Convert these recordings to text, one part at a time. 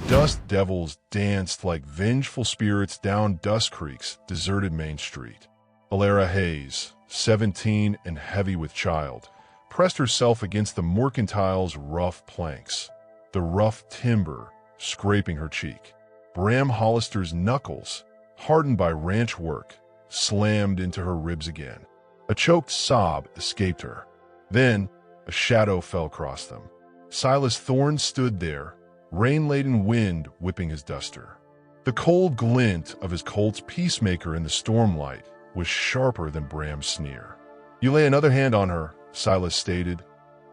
dust devils danced like vengeful spirits down Dustcreek's deserted main street. Elara Hayes, 17 and heavy with child, pressed herself against the mercantile's rough planks, the rough timber scraping her cheek. Bram Hollister's knuckles, hardened by ranch work, slammed into her ribs again. A choked sob escaped her. Then, a shadow fell across them. Silas Thorne stood there, rain-laden wind whipping his duster. The cold glint of his Colt's peacemaker in the stormlight was sharper than Bram's sneer. "You lay another hand on her," Silas stated,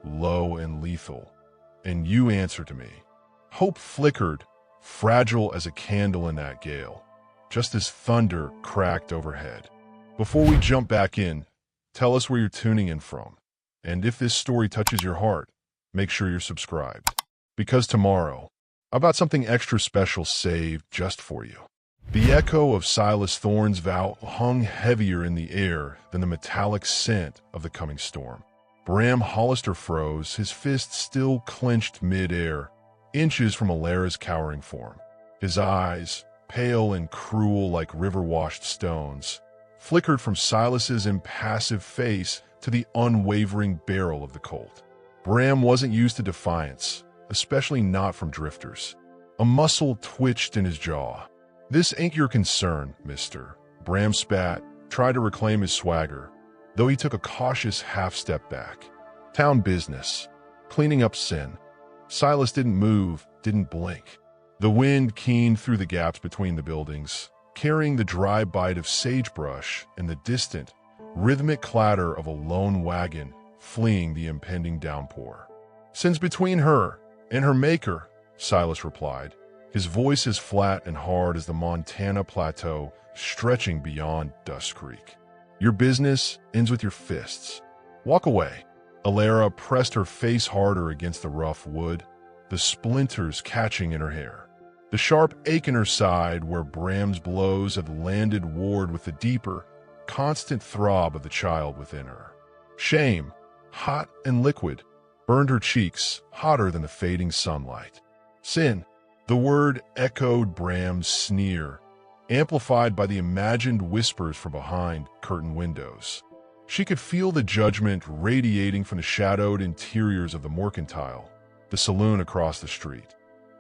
low and lethal, "and you answer to me." Hope flickered, fragile as a candle in that gale, just as thunder cracked overhead. Before we jump back in, tell us where you're tuning in from. And if this story touches your heart, make sure you're subscribed. Because tomorrow, I've got something extra special saved just for you. The echo of Silas Thorne's vow hung heavier in the air than the metallic scent of the coming storm. Bram Hollister froze, his fist still clenched mid-air, inches from Elara's cowering form. His eyes, pale and cruel like river-washed stones, flickered from Silas's impassive face to the unwavering barrel of the Colt. Bram wasn't used to defiance, especially not from drifters. A muscle twitched in his jaw. "This ain't your concern, mister." Bram spat, tried to reclaim his swagger, though he took a cautious half-step back. "Town business. Cleaning up sin." Silas didn't move, didn't blink. The wind keened through the gaps between the buildings, carrying the dry bite of sagebrush and the distant, rhythmic clatter of a lone wagon fleeing the impending downpour. "Sin's between her and her maker," Silas replied, his voice as flat and hard as the Montana plateau stretching beyond Dustcreek. "Your business ends with your fists. Walk away." Elara pressed her face harder against the rough wood, the splinters catching in her hair. The sharp ache in her side where Bram's blows had landed warred with the deeper, constant throb of the child within her. Shame, hot and liquid, burned her cheeks, hotter than the fading sunlight. Sin, the word echoed Bram's sneer, amplified by the imagined whispers from behind curtained windows. She could feel the judgment radiating from the shadowed interiors of the mercantile, the saloon across the street,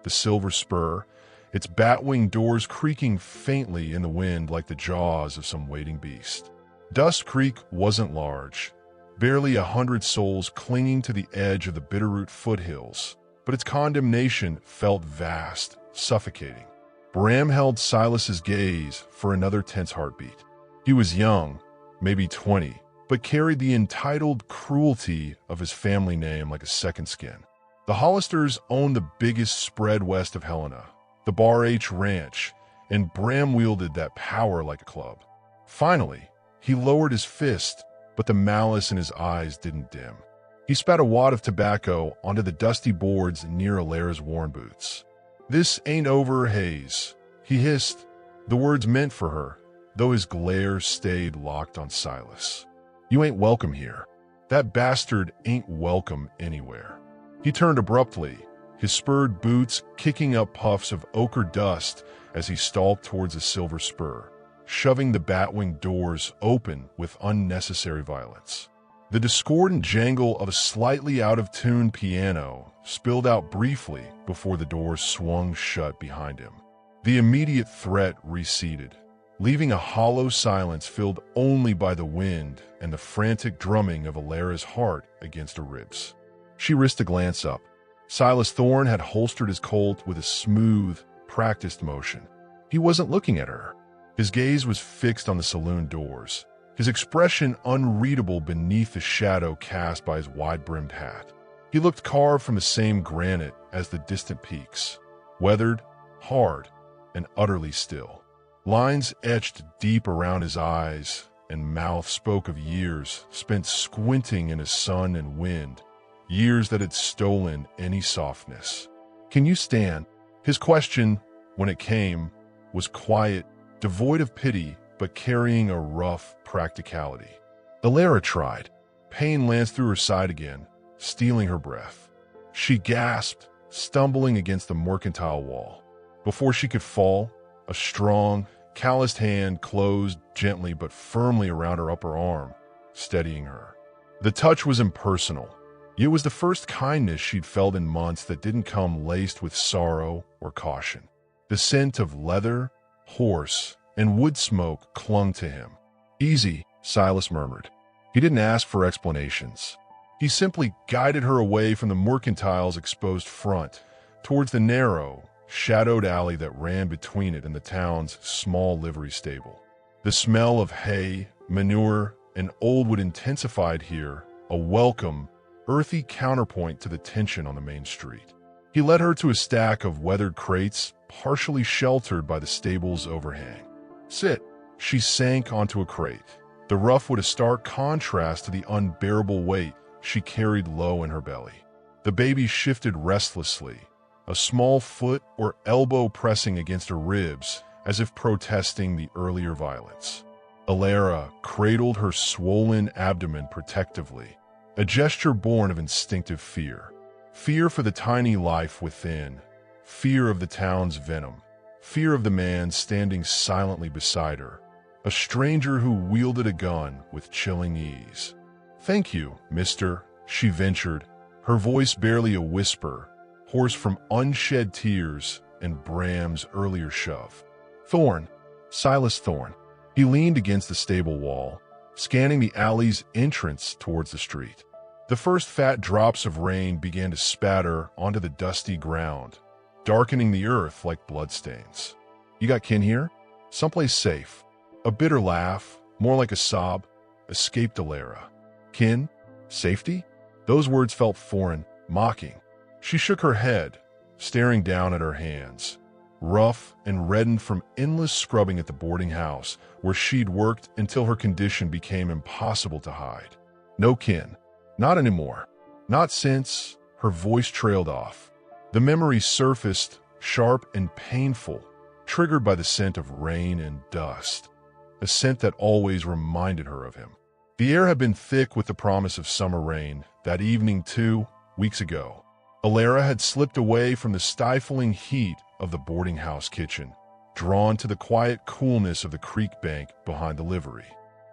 the Silver Spur, its bat-winged doors creaking faintly in the wind like the jaws of some waiting beast. Dustcreek wasn't large, barely 100 souls clinging to the edge of the Bitterroot foothills, but its condemnation felt vast, suffocating. Bram held Silas's gaze for another tense heartbeat. He was young, maybe 20, but carried the entitled cruelty of his family name like a second skin. The Hollisters owned the biggest spread west of Helena, the Bar H Ranch, and Bram wielded that power like a club. Finally, he lowered his fist, but the malice in his eyes didn't dim. He spat a wad of tobacco onto the dusty boards near Elara's worn boots. "This ain't over, Hayes," he hissed, the words meant for her, though his glare stayed locked on Silas. "You ain't welcome here. That bastard ain't welcome anywhere." He turned abruptly, his spurred boots kicking up puffs of ochre dust as he stalked towards the Silver Spur, shoving the bat-winged doors open with unnecessary violence. The discordant jangle of a slightly out-of-tune piano spilled out briefly before the doors swung shut behind him. The immediate threat receded, leaving a hollow silence filled only by the wind and the frantic drumming of Elara's heart against her ribs. She risked a glance up. Silas Thorne had holstered his Colt with a smooth, practiced motion. He wasn't looking at her. His gaze was fixed on the saloon doors, his expression unreadable beneath the shadow cast by his wide-brimmed hat. He looked carved from the same granite as the distant peaks, weathered, hard, and utterly still. Lines etched deep around his eyes and mouth spoke of years spent squinting in the sun and wind, years that had stolen any softness. "Can you stand?" His question, when it came, was quiet, devoid of pity, but carrying a rough practicality. Elara tried. Pain lanced through her side again, stealing her breath. She gasped, stumbling against the mercantile wall. Before she could fall, a strong, calloused hand closed gently but firmly around her upper arm, steadying her. The touch was impersonal. It was the first kindness she'd felt in months that didn't come laced with sorrow or caution. The scent of leather, horse, and wood smoke clung to him. "Easy," Silas murmured. He didn't ask for explanations. He simply guided her away from the mercantile's exposed front, towards the narrow, shadowed alley that ran between it and the town's small livery stable. The smell of hay, manure, and old wood intensified here, a welcome, earthy counterpoint to the tension on the main street. He led her to a stack of weathered crates, partially sheltered by the stable's overhang. "Sit." She sank onto a crate, the rough wood a stark contrast to the unbearable weight she carried low in her belly. The baby shifted restlessly, a small foot or elbow pressing against her ribs as if protesting the earlier violence. Elara cradled her swollen abdomen protectively, a gesture born of instinctive fear. Fear for the tiny life within, fear of the town's venom, fear of the man standing silently beside her, a stranger who wielded a gun with chilling ease. "Thank you, mister," she ventured, her voice barely a whisper, hoarse from unshed tears and Bram's earlier shove. "Thorn, Silas Thorn." He leaned against the stable wall, scanning the alley's entrance towards the street. The first fat drops of rain began to spatter onto the dusty ground, darkening the earth like bloodstains. "You got kin here? Someplace safe." A bitter laugh, more like a sob, escaped Elara. "Kin? Safety?" Those words felt foreign, mocking. She shook her head, staring down at her hands, rough and reddened from endless scrubbing at the boarding house where she'd worked until her condition became impossible to hide. "No kin. Not anymore. Not since." Her voice trailed off. The memory surfaced, sharp and painful, triggered by the scent of rain and dust, a scent that always reminded her of him. The air had been thick with the promise of summer rain. That evening 2 weeks ago, Elara had slipped away from the stifling heat of the boarding house kitchen, drawn to the quiet coolness of the creek bank behind the livery.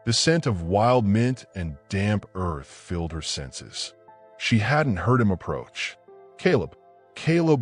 The scent of wild mint and damp earth filled her senses. She hadn't heard him approach. Caleb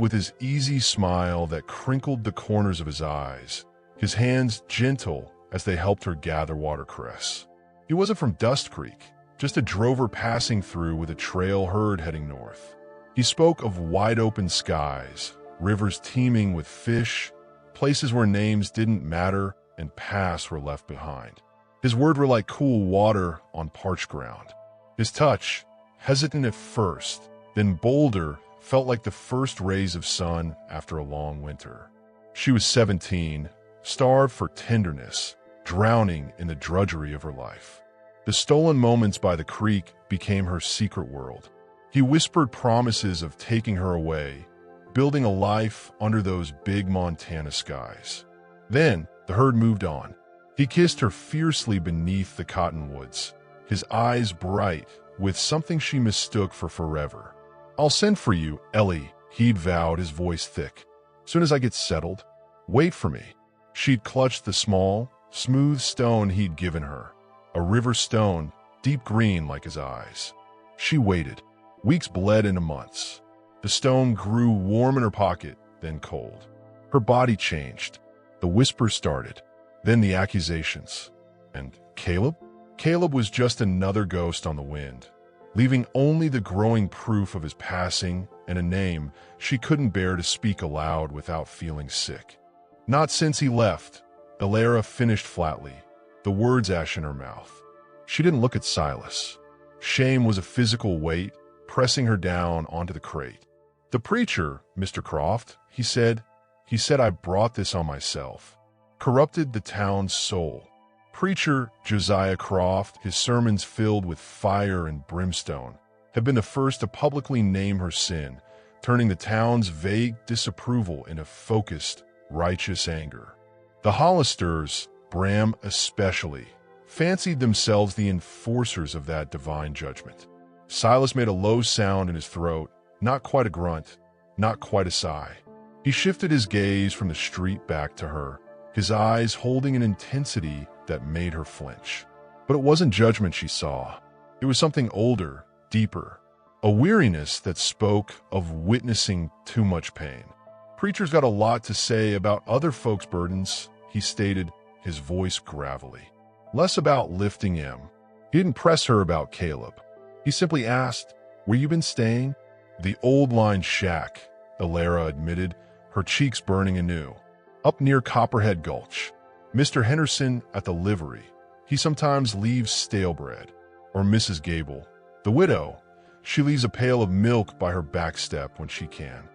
with his easy smile that crinkled the corners of his eyes, his hands gentle as they helped her gather watercress. He wasn't from Dustcreek, just a drover passing through with a trail herd heading north. He spoke of wide-open skies, rivers teeming with fish, places where names didn't matter and paths were left behind. His words were like cool water on parched ground. His touch, hesitant at first, then bolder, felt like the first rays of sun after a long winter. She was 17, starved for tenderness, drowning in the drudgery of her life. The stolen moments by the creek became her secret world. He whispered promises of taking her away, building a life under those big Montana skies. Then the herd moved on. He kissed her fiercely beneath the cottonwoods, his eyes bright with something she mistook for forever. "I'll send for you, Ellie," he'd vowed, his voice thick. "Soon as I get settled. Wait for me." She'd clutched the small, smooth stone he'd given her, a river stone, deep green like his eyes. She waited. Weeks bled into months. The stone grew warm in her pocket, then cold. Her body changed. The whispers started, then the accusations. And Caleb? Caleb was just another ghost on the wind, leaving only the growing proof of his passing and a name she couldn't bear to speak aloud without feeling sick. "Not since he left," Elara finished flatly, the words ash in her mouth. She didn't look at Silas. Shame was a physical weight, pressing her down onto the crate. "The preacher, Mr. Croft," he said, "I brought this on myself. Corrupted the town's soul." Preacher Josiah Croft, his sermons filled with fire and brimstone, had been the first to publicly name her sin, turning the town's vague disapproval into focused, righteous anger. The Hollisters, Bram especially, fancied themselves the enforcers of that divine judgment. Silas made a low sound in his throat, not quite a grunt, not quite a sigh. He shifted his gaze from the street back to her, his eyes holding an intensity that made her flinch. But it wasn't judgment she saw. It was something older, deeper, a weariness that spoke of witnessing too much pain. Preacher's got a lot to say about other folks' burdens, he stated, his voice gravelly. Less about lifting him. He didn't press her about Caleb. He simply asked, "Where you been staying?" "The old line shack," Elara admitted, her cheeks burning anew. "Up near Copperhead Gulch. Mr. Henderson at the livery. He sometimes leaves stale bread. Or Mrs. Gable, the widow. She leaves a pail of milk by her back step when she can."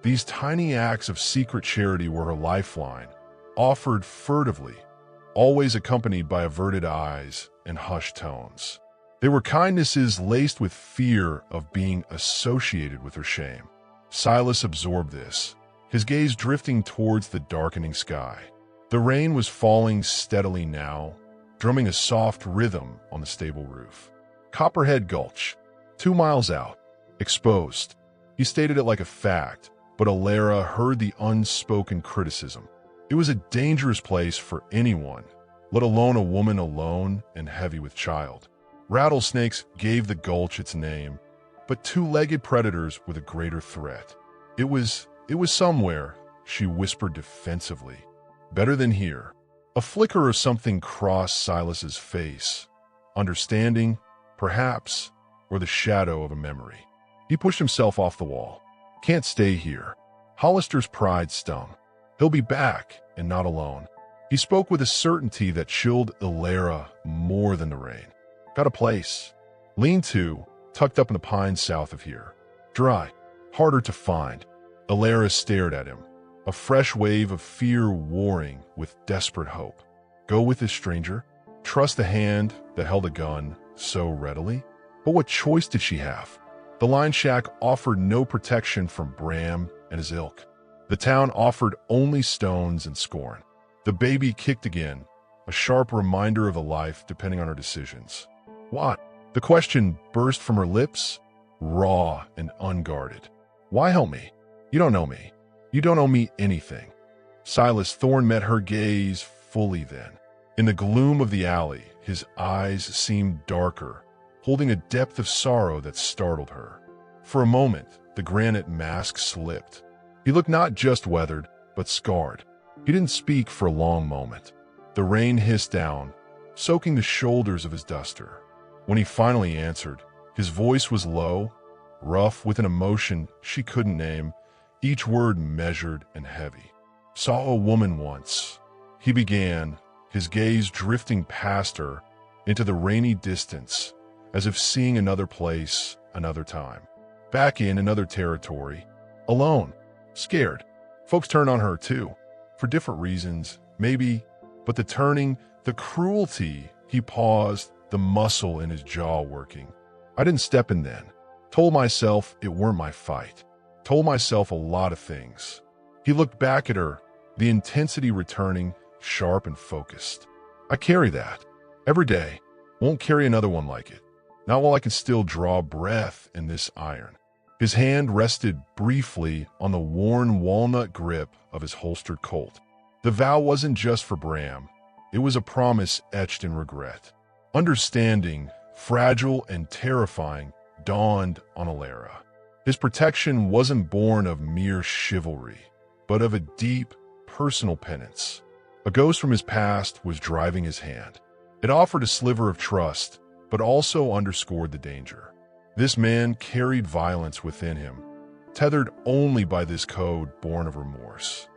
These tiny acts of secret charity were her lifeline, offered furtively, always accompanied by averted eyes and hushed tones. They were kindnesses laced with fear of being associated with her shame. Silas absorbed this, his gaze drifting towards the darkening sky. The rain was falling steadily now, drumming a soft rhythm on the stable roof. Copperhead Gulch, 2 miles out, exposed. He stated it like a fact, but Elara heard the unspoken criticism. It was a dangerous place for anyone, let alone a woman alone and heavy with child. Rattlesnakes gave the gulch its name, but 2-legged predators were the greater threat. It was somewhere, she whispered defensively. Better than here. A flicker of something crossed Silas's face. Understanding, perhaps, or the shadow of a memory. He pushed himself off the wall. Can't stay here. Hollister's pride stung. He'll be back, and not alone. He spoke with a certainty that chilled Elara more than the rain. Got a place. Lean-to, tucked up in the pines south of here. Dry, harder to find. Elara stared at him, a fresh wave of fear warring with desperate hope. Go with this stranger? Trust the hand that held a gun so readily? But what choice did she have? The line shack offered no protection from Bram and his ilk. The town offered only stones and scorn. The baby kicked again, a sharp reminder of a life depending on her decisions. What? The question burst from her lips, raw and unguarded. Why help me? You don't know me. You don't owe me anything. Silas Thorne met her gaze fully then. In the gloom of the alley, his eyes seemed darker, holding a depth of sorrow that startled her. For a moment, the granite mask slipped. He looked not just weathered, but scarred. He didn't speak for a long moment. The rain hissed down, soaking the shoulders of his duster. When he finally answered, his voice was low, rough with an emotion she couldn't name, each word measured and heavy. Saw a woman once. He began, his gaze drifting past her into the rainy distance, as if seeing another place, another time. Back in another territory, alone, scared. Folks turned on her too, for different reasons, maybe, but the turning, the cruelty, he paused, the muscle in his jaw working. I didn't step in then. Told myself it weren't my fight. Told myself a lot of things. He looked back at her, the intensity returning, sharp and focused. I carry that. Every day. Won't carry another one like it. Not while I can still draw breath in this iron. His hand rested briefly on the worn walnut grip of his holstered Colt. The vow wasn't just for Bram. It was a promise etched in regret. Understanding, fragile and terrifying, dawned on Elara. His protection wasn't born of mere chivalry, but of a deep, personal penance. A ghost from his past was driving his hand. It offered a sliver of trust, but also underscored the danger. This man carried violence within him, tethered only by this code born of remorse.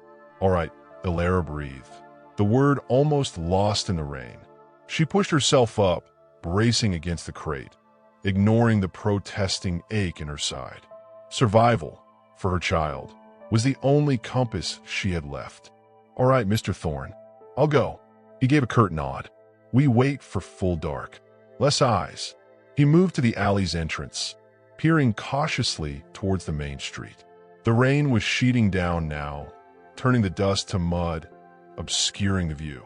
All right, Elara breathed, the word almost lost in the rain. She pushed herself up, bracing against the crate, ignoring the protesting ache in her side. Survival, for her child, was the only compass she had left. All right, Mr. Thorne, I'll go. He gave a curt nod. We wait for full dark. Less eyes. He moved to the alley's entrance, peering cautiously towards the main street. The rain was sheeting down now, turning the dust to mud, obscuring the view.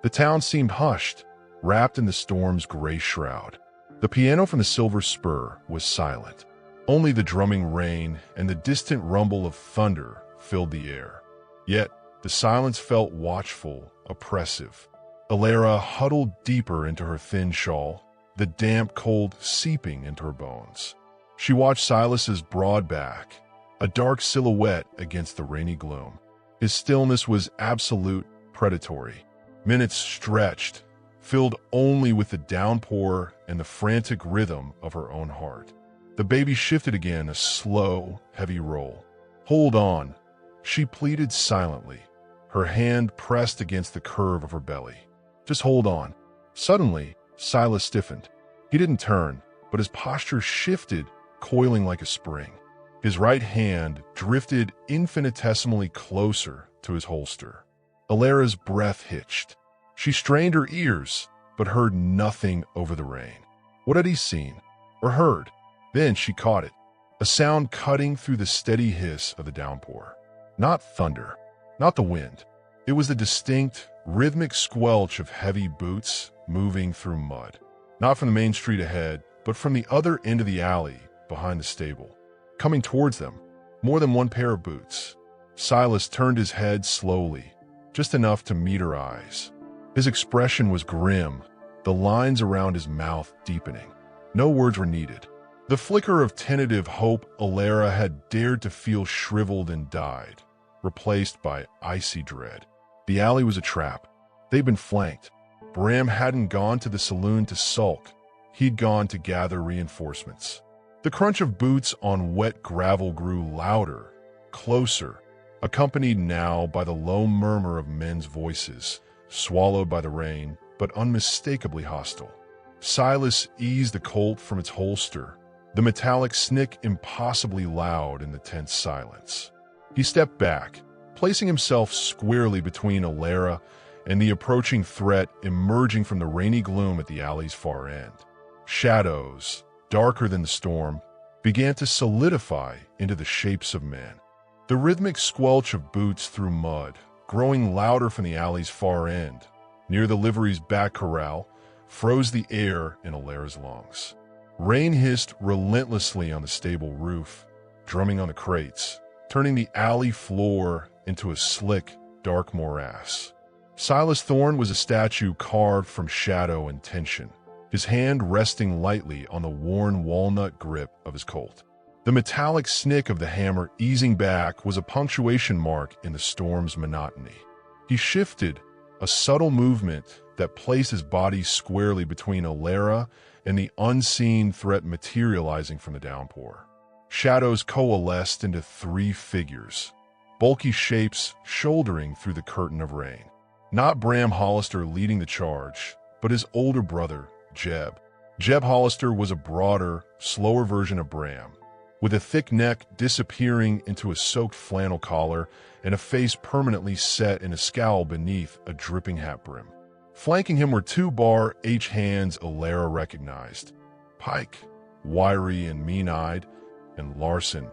The town seemed hushed, wrapped in the storm's gray shroud. The piano from the Silver Spur was silent. Only the drumming rain and the distant rumble of thunder filled the air. Yet, the silence felt watchful, oppressive. Elara huddled deeper into her thin shawl, the damp cold seeping into her bones. She watched Silas's broad back, a dark silhouette against the rainy gloom. His stillness was absolute, predatory. Minutes stretched, filled only with the downpour and the frantic rhythm of her own heart. The baby shifted again, a slow, heavy roll. "Hold on," she pleaded silently, her hand pressed against the curve of her belly. "Just hold on." Suddenly, Silas stiffened. He didn't turn, but his posture shifted, coiling like a spring. His right hand drifted infinitesimally closer to his holster. Elara's breath hitched. She strained her ears, but heard nothing over the rain. What had he seen or heard? Then she caught it, a sound cutting through the steady hiss of the downpour. Not thunder, not the wind. It was the distinct, rhythmic squelch of heavy boots moving through mud. Not from the main street ahead, but from the other end of the alley behind the stable. Coming towards them, more than one pair of boots. Silas turned his head slowly, just enough to meet her eyes. His expression was grim, the lines around his mouth deepening. No words were needed. The flicker of tentative hope Elara had dared to feel shriveled and died, replaced by icy dread. The alley was a trap. They'd been flanked. Bram hadn't gone to the saloon to sulk. He'd gone to gather reinforcements. The crunch of boots on wet gravel grew louder, closer, accompanied now by the low murmur of men's voices, swallowed by the rain, but unmistakably hostile. Silas eased the Colt from its holster, the metallic snick impossibly loud in the tense silence. He stepped back, placing himself squarely between Elara and the approaching threat emerging from the rainy gloom at the alley's far end. Shadows, darker than the storm, began to solidify into the shapes of men. The rhythmic squelch of boots through mud, growing louder from the alley's far end, near the livery's back corral, froze the air in Elara's lungs. Rain hissed relentlessly on the stable roof, drumming on the crates, turning the alley floor into a slick, dark morass. Silas Thorne was a statue carved from shadow and tension, his hand resting lightly on the worn walnut grip of his Colt. The metallic snick of the hammer easing back was a punctuation mark in the storm's monotony. He shifted, a subtle movement that placed his body squarely between Elara and the unseen threat materializing from the downpour. Shadows coalesced into three figures, bulky shapes shouldering through the curtain of rain. Not Bram Hollister leading the charge, but his older brother, Jeb. Jeb Hollister was a broader, slower version of Bram, with a thick neck disappearing into a soaked flannel collar and a face permanently set in a scowl beneath a dripping hat brim. Flanking him were two Bar H hands Elara recognized: Pike, wiry and mean-eyed, and Larson,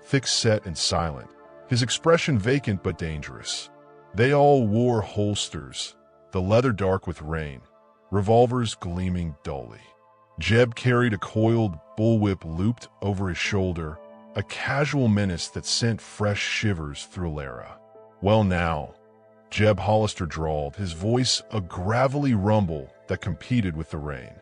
thick-set and silent, his expression vacant but dangerous. They all wore holsters, the leather dark with rain, revolvers gleaming dully. Jeb carried a coiled bullwhip looped over his shoulder, a casual menace that sent fresh shivers through Elara. "Well now," Jeb Hollister drawled, his voice a gravelly rumble that competed with the rain.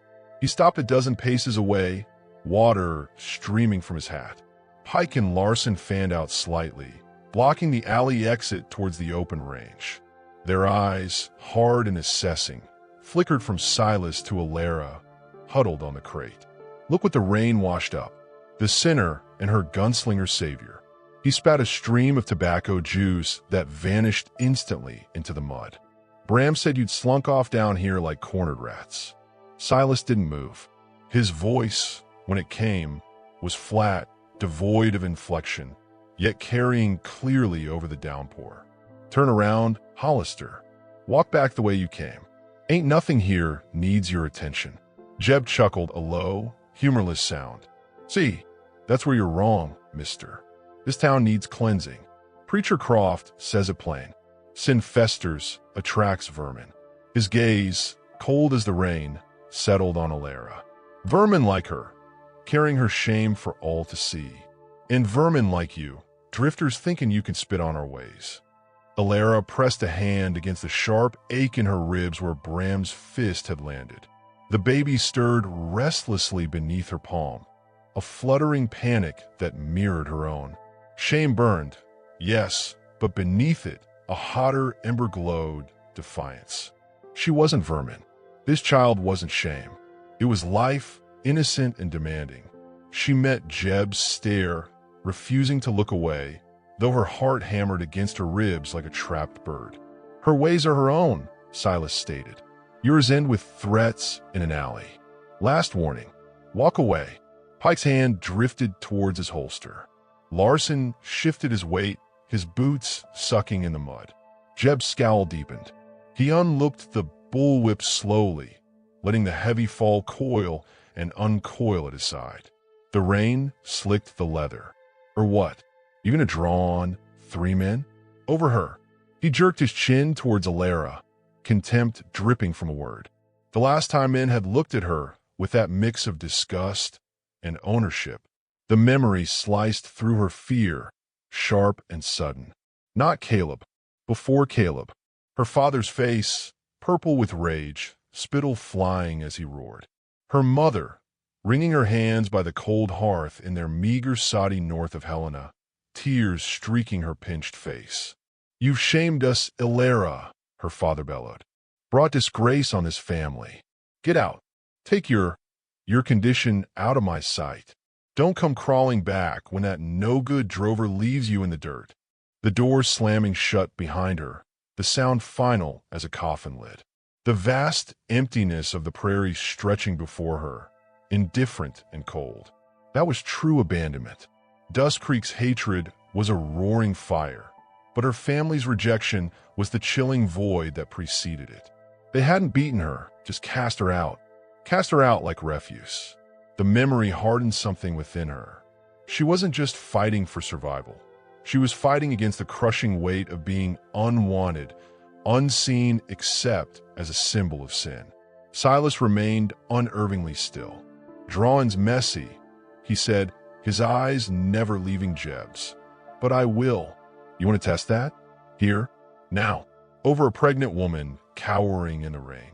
He stopped a dozen paces away, water streaming from his hat. Pike and Larson fanned out slightly, blocking the alley exit towards the open range. Their eyes, hard and assessing, flickered from Silas to Elara, huddled on the crate. Look what the rain washed up. The sinner and her gunslinger savior. He spat a stream of tobacco juice that vanished instantly into the mud. Bram said you'd slunk off down here like cornered rats. Silas didn't move. His voice, when it came, was flat, devoid of inflection, yet carrying clearly over the downpour. "Turn around, Hollister. Walk back the way you came. Ain't nothing here needs your attention." Jeb chuckled, a low, humorless sound. "See, that's where you're wrong, mister. This town needs cleansing. Preacher Croft says it plain. Sin festers, attracts vermin." His gaze, cold as the rain, settled on Elara. Vermin like her, carrying her shame for all to see. And vermin like you, drifters thinking you can spit on our ways. Elara pressed a hand against the sharp ache in her ribs where Bram's fist had landed. The baby stirred restlessly beneath her palm, a fluttering panic that mirrored her own. Shame burned, yes, but beneath it, a hotter ember glowed defiance. She wasn't vermin. This child wasn't shame. It was life, innocent and demanding. She met Jeb's stare, refusing to look away, though her heart hammered against her ribs like a trapped bird. Her ways are her own, Silas stated. Yours end with threats in an alley. Last warning, walk away. Pike's hand drifted towards his holster. Larson shifted his weight, his boots sucking in the mud. Jeb's scowl deepened. He unlooped the bullwhip slowly, letting the heavy fall coil and uncoil at his side. The rain slicked the leather. Or what? Even a drawn 3 men? Over her. He jerked his chin towards Elara, contempt dripping from a word. The last time men had looked at her with that mix of disgust and ownership, the memory sliced through her fear, sharp and sudden. Not Caleb. Before Caleb. Her father's face, purple with rage, spittle flying as he roared. Her mother, wringing her hands by the cold hearth in their meager soddy north of Helena, tears streaking her pinched face. You've shamed us, Elara, her father bellowed. Brought disgrace on this family. Get out. Take your condition out of my sight. Don't come crawling back when that no-good drover leaves you in the dirt. The door slamming shut behind her, the sound final as a coffin lid. The vast emptiness of the prairie stretching before her, indifferent and cold. That was true abandonment. Dustcreek's hatred was a roaring fire, but her family's rejection was the chilling void that preceded it. They hadn't beaten her, just cast her out like refuse. The memory hardened something within her. She wasn't just fighting for survival. She was fighting against the crushing weight of being unwanted, unseen except as a symbol of sin. Silas remained unervingly still. Drawings messy, he said, his eyes never leaving Jeb's. But I will. You want to test that? Here, now, over a pregnant woman cowering in the rain.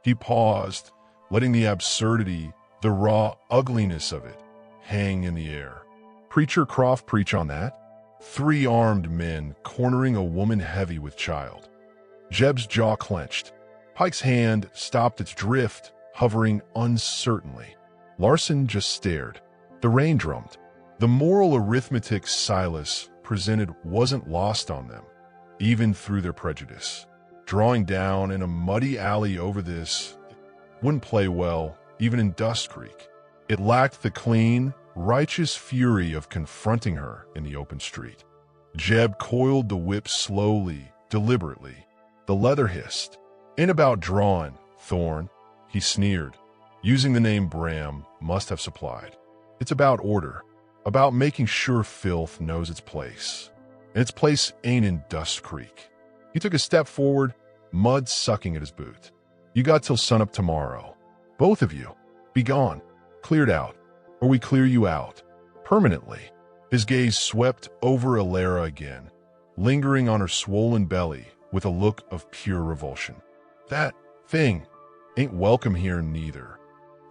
He paused, letting the absurdity, the raw ugliness of it, hang in the air. Preacher Croft preach on that? 3 armed men cornering a woman heavy with child. Jeb's jaw clenched. Pike's hand stopped its drift, hovering uncertainly. Larson just stared. The rain drummed. The moral arithmetic Silas presented wasn't lost on them, even through their prejudice. Drawing down in a muddy alley over this wouldn't play well, even in Dustcreek. It lacked the clean, righteous fury of confronting her in the open street. Jeb coiled the whip slowly, deliberately. The leather hissed. "Ain't about drawing, Thorn," he sneered. Using the name Bram must have supplied. It's about order, about making sure filth knows its place. And its place ain't in Dustcreek. He took a step forward, mud sucking at his boot. "You got till sunup tomorrow. Both of you. Be gone. Cleared out. Or we clear you out. Permanently." His gaze swept over Elara again, lingering on her swollen belly with a look of pure revulsion. "That thing ain't welcome here neither."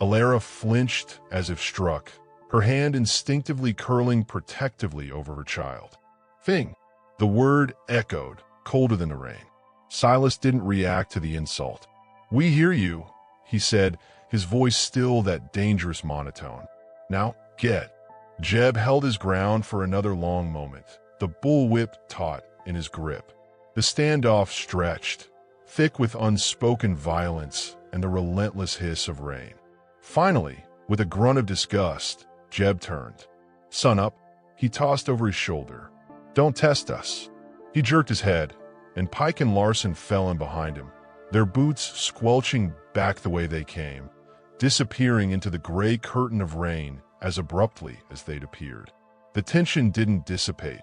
Elara flinched as if struck, her hand instinctively curling protectively over her child. "Thing." The word echoed, colder than the rain. Silas didn't react to the insult. "We hear you," he said, his voice still that dangerous monotone. "Now, get." Jeb held his ground for another long moment, the bullwhip taut in his grip. The standoff stretched, thick with unspoken violence and the relentless hiss of rain. Finally, with a grunt of disgust, Jeb turned. "Sunup," he tossed over his shoulder. "Don't test us." He jerked his head, and Pike and Larson fell in behind him, their boots squelching back the way they came, disappearing into the gray curtain of rain as abruptly as they'd appeared. The tension didn't dissipate.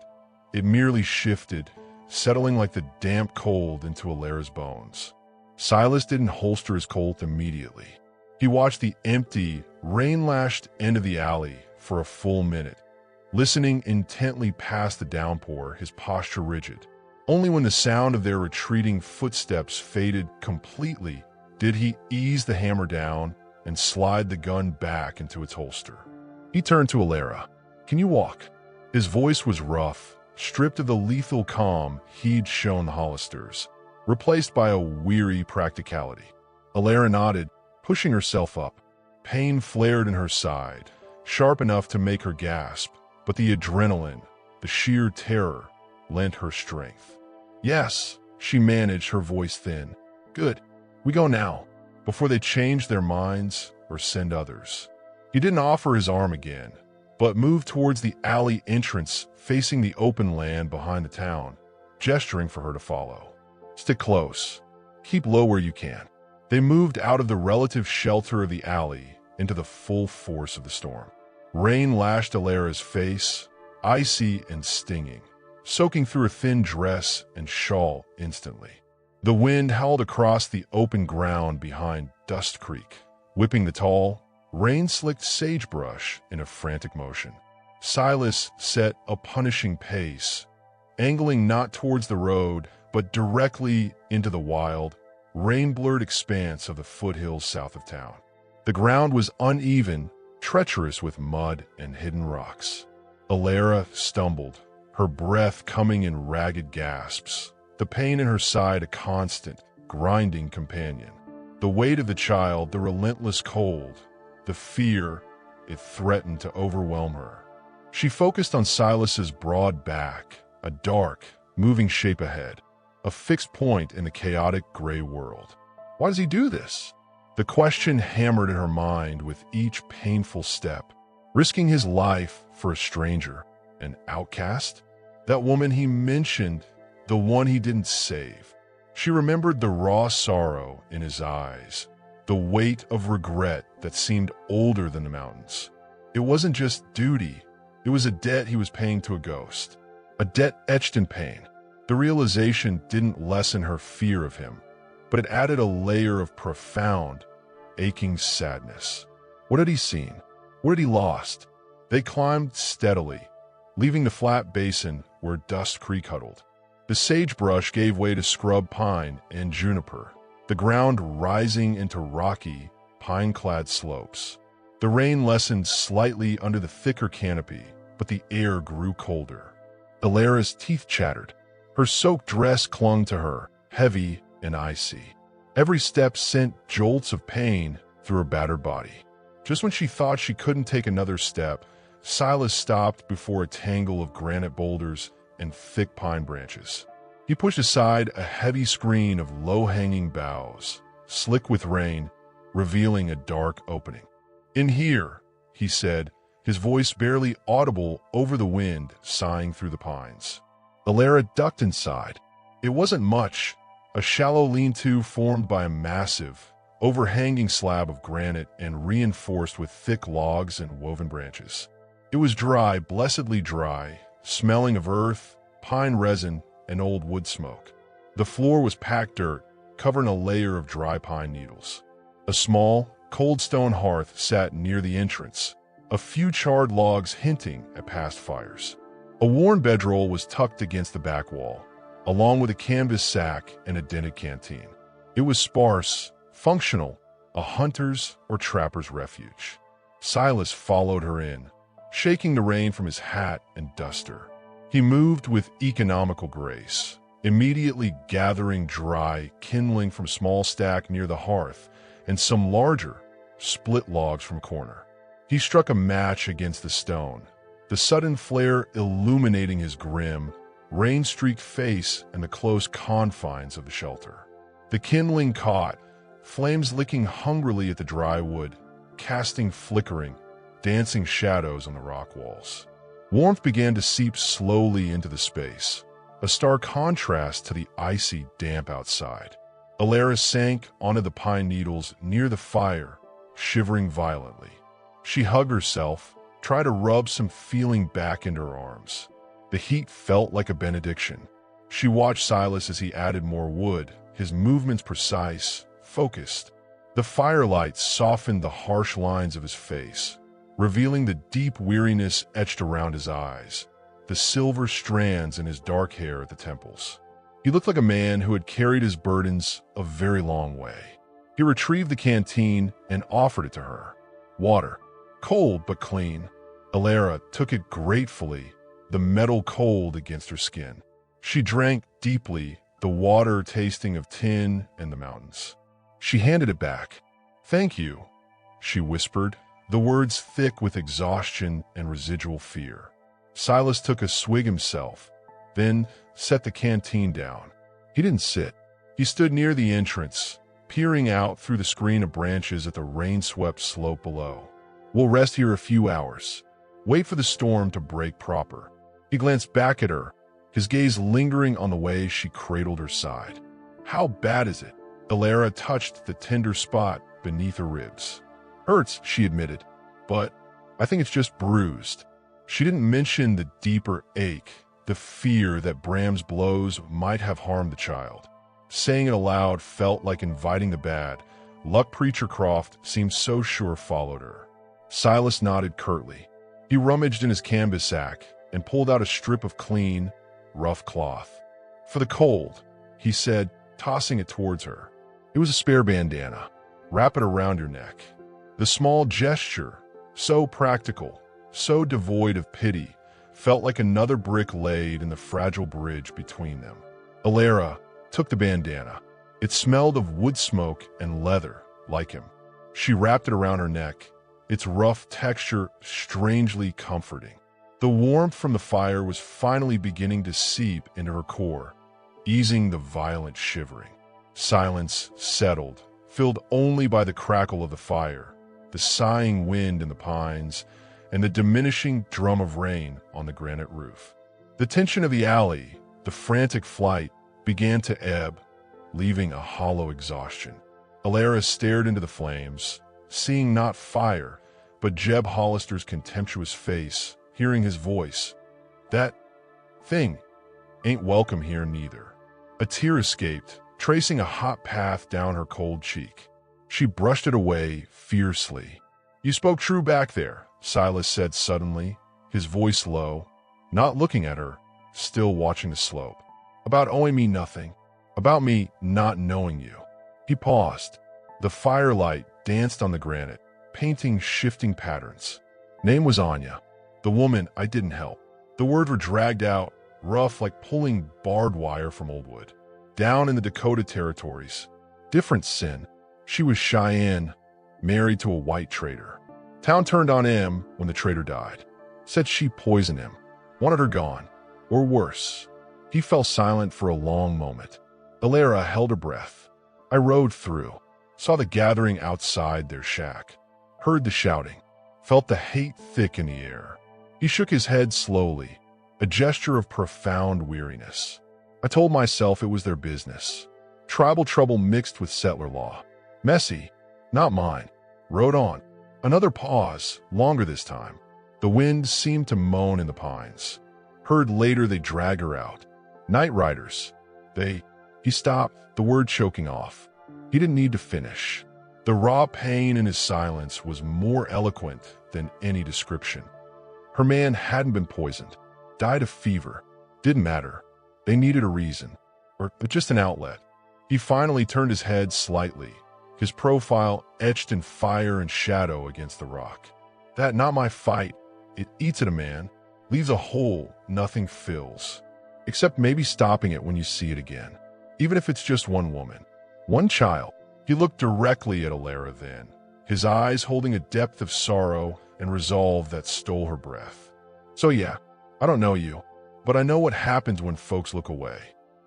It merely shifted, settling like the damp cold into Elara's bones. Silas didn't holster his Colt immediately. He watched the empty, rain-lashed end of the alley for a full minute, listening intently past the downpour, his posture rigid. Only when the sound of their retreating footsteps faded completely did he ease the hammer down and slide the gun back into its holster. He turned to Elara. "Can you walk?" His voice was rough, stripped of the lethal calm he'd shown the Hollisters, replaced by a weary practicality. Elara nodded, pushing herself up. Pain flared in her side, sharp enough to make her gasp, but the adrenaline, the sheer terror, lent her strength. "Yes," she managed, her voice thin. "Good. We go now, before they change their minds or send others." He didn't offer his arm again, but moved towards the alley entrance facing the open land behind the town, gesturing for her to follow. "Stick close. Keep low where you can." They moved out of the relative shelter of the alley into the full force of the storm. Rain lashed Elara's face, icy and stinging, soaking through her thin dress and shawl instantly. The wind howled across the open ground behind Dustcreek, whipping the tall, rain-slicked sagebrush in a frantic motion. Silas set a punishing pace, angling not towards the road, but directly into the wild, rain-blurred expanse of the foothills south of town. The ground was uneven, treacherous with mud and hidden rocks. Elara stumbled, her breath coming in ragged gasps, the pain in her side a constant, grinding companion. The weight of the child, the relentless cold, the fear, it threatened to overwhelm her. She focused on Silas's broad back, a dark, moving shape ahead, a fixed point in the chaotic gray world. Why does he do this? The question hammered in her mind with each painful step. Risking his life for a stranger, an outcast? That woman he mentioned, the one he didn't save. She remembered the raw sorrow in his eyes, the weight of regret that seemed older than the mountains. It wasn't just duty, it was a debt he was paying to a ghost, a debt etched in pain. The realization didn't lessen her fear of him, but it added a layer of profound, aching sadness. What had he seen? What had he lost? They climbed steadily, leaving the flat basin where Dustcreek huddled. The sagebrush gave way to scrub pine and juniper, the ground rising into rocky, pine-clad slopes. The rain lessened slightly under the thicker canopy, but the air grew colder. Elara's teeth chattered. Her soaked dress clung to her, heavy and icy. Every step sent jolts of pain through her battered body. Just when she thought she couldn't take another step, Silas stopped before a tangle of granite boulders and thick pine branches. He pushed aside a heavy screen of low-hanging boughs, slick with rain, revealing a dark opening. "In here," he said, his voice barely audible over the wind sighing through the pines. Elara ducked inside. It wasn't much, a shallow lean-to formed by a massive, overhanging slab of granite and reinforced with thick logs and woven branches. It was dry, blessedly dry, smelling of earth, pine resin, and old wood smoke. The floor was packed dirt, covering a layer of dry pine needles. A small, cold stone hearth sat near the entrance, a few charred logs hinting at past fires. A worn bedroll was tucked against the back wall, along with a canvas sack and a dented canteen. It was sparse, functional, a hunter's or trapper's refuge. Silas followed her in, shaking the rain from his hat and duster. He moved with economical grace, immediately gathering dry kindling from a small stack near the hearth and some larger, split logs from a corner. He struck a match against the stone, the sudden flare illuminating his grim, rain-streaked face and the close confines of the shelter. The kindling caught, flames licking hungrily at the dry wood, casting flickering, dancing shadows on the rock walls. Warmth began to seep slowly into the space, a stark contrast to the icy damp outside. Elara sank onto the pine needles near the fire, shivering violently. She hugged herself, tried to rub some feeling back into her arms. The heat felt like a benediction. She watched Silas as he added more wood, his movements precise, focused. The firelight softened the harsh lines of his face, revealing the deep weariness etched around his eyes, the silver strands in his dark hair at the temples. He looked like a man who had carried his burdens a very long way. He retrieved the canteen and offered it to her. Water, cold but clean. Elara took it gratefully, the metal cold against her skin. She drank deeply, the water tasting of tin and the mountains. She handed it back. "Thank you," she whispered, the words thick with exhaustion and residual fear. Silas took a swig himself, then set the canteen down. He didn't sit. He stood near the entrance, peering out through the screen of branches at the rain-swept slope below. "We'll rest here a few hours. Wait for the storm to break proper." He glanced back at her, his gaze lingering on the way she cradled her side. "How bad is it?" Elara touched the tender spot beneath her ribs. "Hurts," she admitted, "but I think it's just bruised." She didn't mention the deeper ache, the fear that Bram's blows might have harmed the child. Saying it aloud felt like inviting the bad. Luck Preacher Croft seemed so sure followed her. Silas nodded curtly. He rummaged in his canvas sack and pulled out a strip of clean, rough cloth. "For the cold," he said, tossing it towards her. It was a spare bandana. "Wrap it around your neck." The small gesture, so practical, so devoid of pity, felt like another brick laid in the fragile bridge between them. Elara took the bandana. It smelled of wood smoke and leather, like him. She wrapped it around her neck, its rough texture strangely comforting. The warmth from the fire was finally beginning to seep into her core, easing the violent shivering. Silence settled, filled only by the crackle of the fire, the sighing wind in the pines, and the diminishing drum of rain on the granite roof. The tension of the alley, the frantic flight, began to ebb, leaving a hollow exhaustion. Elara stared into the flames, seeing not fire, but Jeb Hollister's contemptuous face, hearing his voice. "That thing ain't welcome here neither." A tear escaped, tracing a hot path down her cold cheek. She brushed it away fiercely. "You spoke true back there," Silas said suddenly, his voice low, not looking at her, still watching the slope. "About owing me nothing. About me not knowing you." He paused. The firelight danced on the granite, painting shifting patterns. "Name was Anya. The woman I didn't help." The words were dragged out, rough like pulling barbed wire from old wood. "Down in the Dakota territories. Different sin. She was Cheyenne, married to a white trader. Town turned on him when the trader died. Said she poisoned him. Wanted her gone. Or worse." He fell silent for a long moment. Elara held her breath. "I rode through. Saw the gathering outside their shack. Heard the shouting. Felt the hate thick in the air." He shook his head slowly, a gesture of profound weariness. "I told myself it was their business. Tribal trouble mixed with settler law. Messy, not mine. Rode on." Another pause, longer this time. The wind seemed to moan in the pines. Heard later they dragged her out. "Night riders. He stopped, the word choking off. He didn't need to finish. The raw pain in his silence was more eloquent than any description. Her man hadn't been poisoned. Died of fever. Didn't matter. They needed a reason. Or just an outlet. He finally turned his head slightly, his profile etched in fire and shadow against the rock. "That not my fight. It eats at a man. Leaves a hole nothing fills. Except maybe stopping it when you see it again. Even if it's just one woman. One child." He looked directly at Elara then, his eyes holding a depth of sorrow and resolve that stole her breath. "So yeah, I don't know you, but I know what happens when folks look away."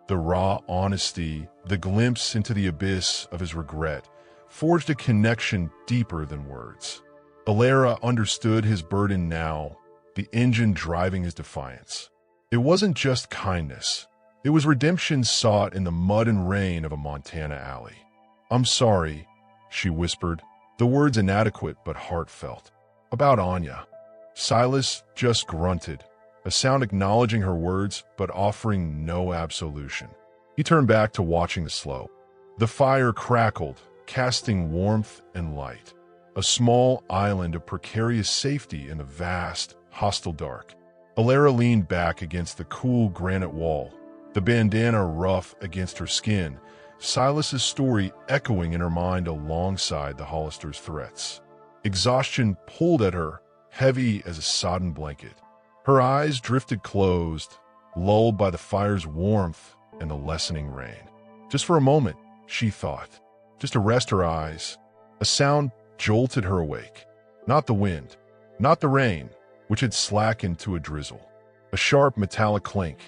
The raw honesty, the glimpse into the abyss of his regret, forged a connection deeper than words. Elara understood his burden now, the engine driving his defiance. It wasn't just kindness. It was redemption sought in the mud and rain of a Montana alley. "I'm sorry," she whispered, the words inadequate but heartfelt. "About Anya." Silas just grunted, a sound acknowledging her words but offering no absolution. He turned back to watching the slope. The fire crackled, casting warmth and light. a small island of precarious safety in the vast, hostile dark. Elara leaned back against the cool granite wall, the bandana rough against her skin, Silas's story echoing in her mind alongside the Hollister's threats. Exhaustion pulled at her, heavy as a sodden blanket. Her eyes drifted closed, lulled by the fire's warmth and the lessening rain. Just for a moment, she thought. Just to rest her eyes. A sound jolted her awake. Not the wind, not the rain, which had slackened to a drizzle. A sharp metallic clink,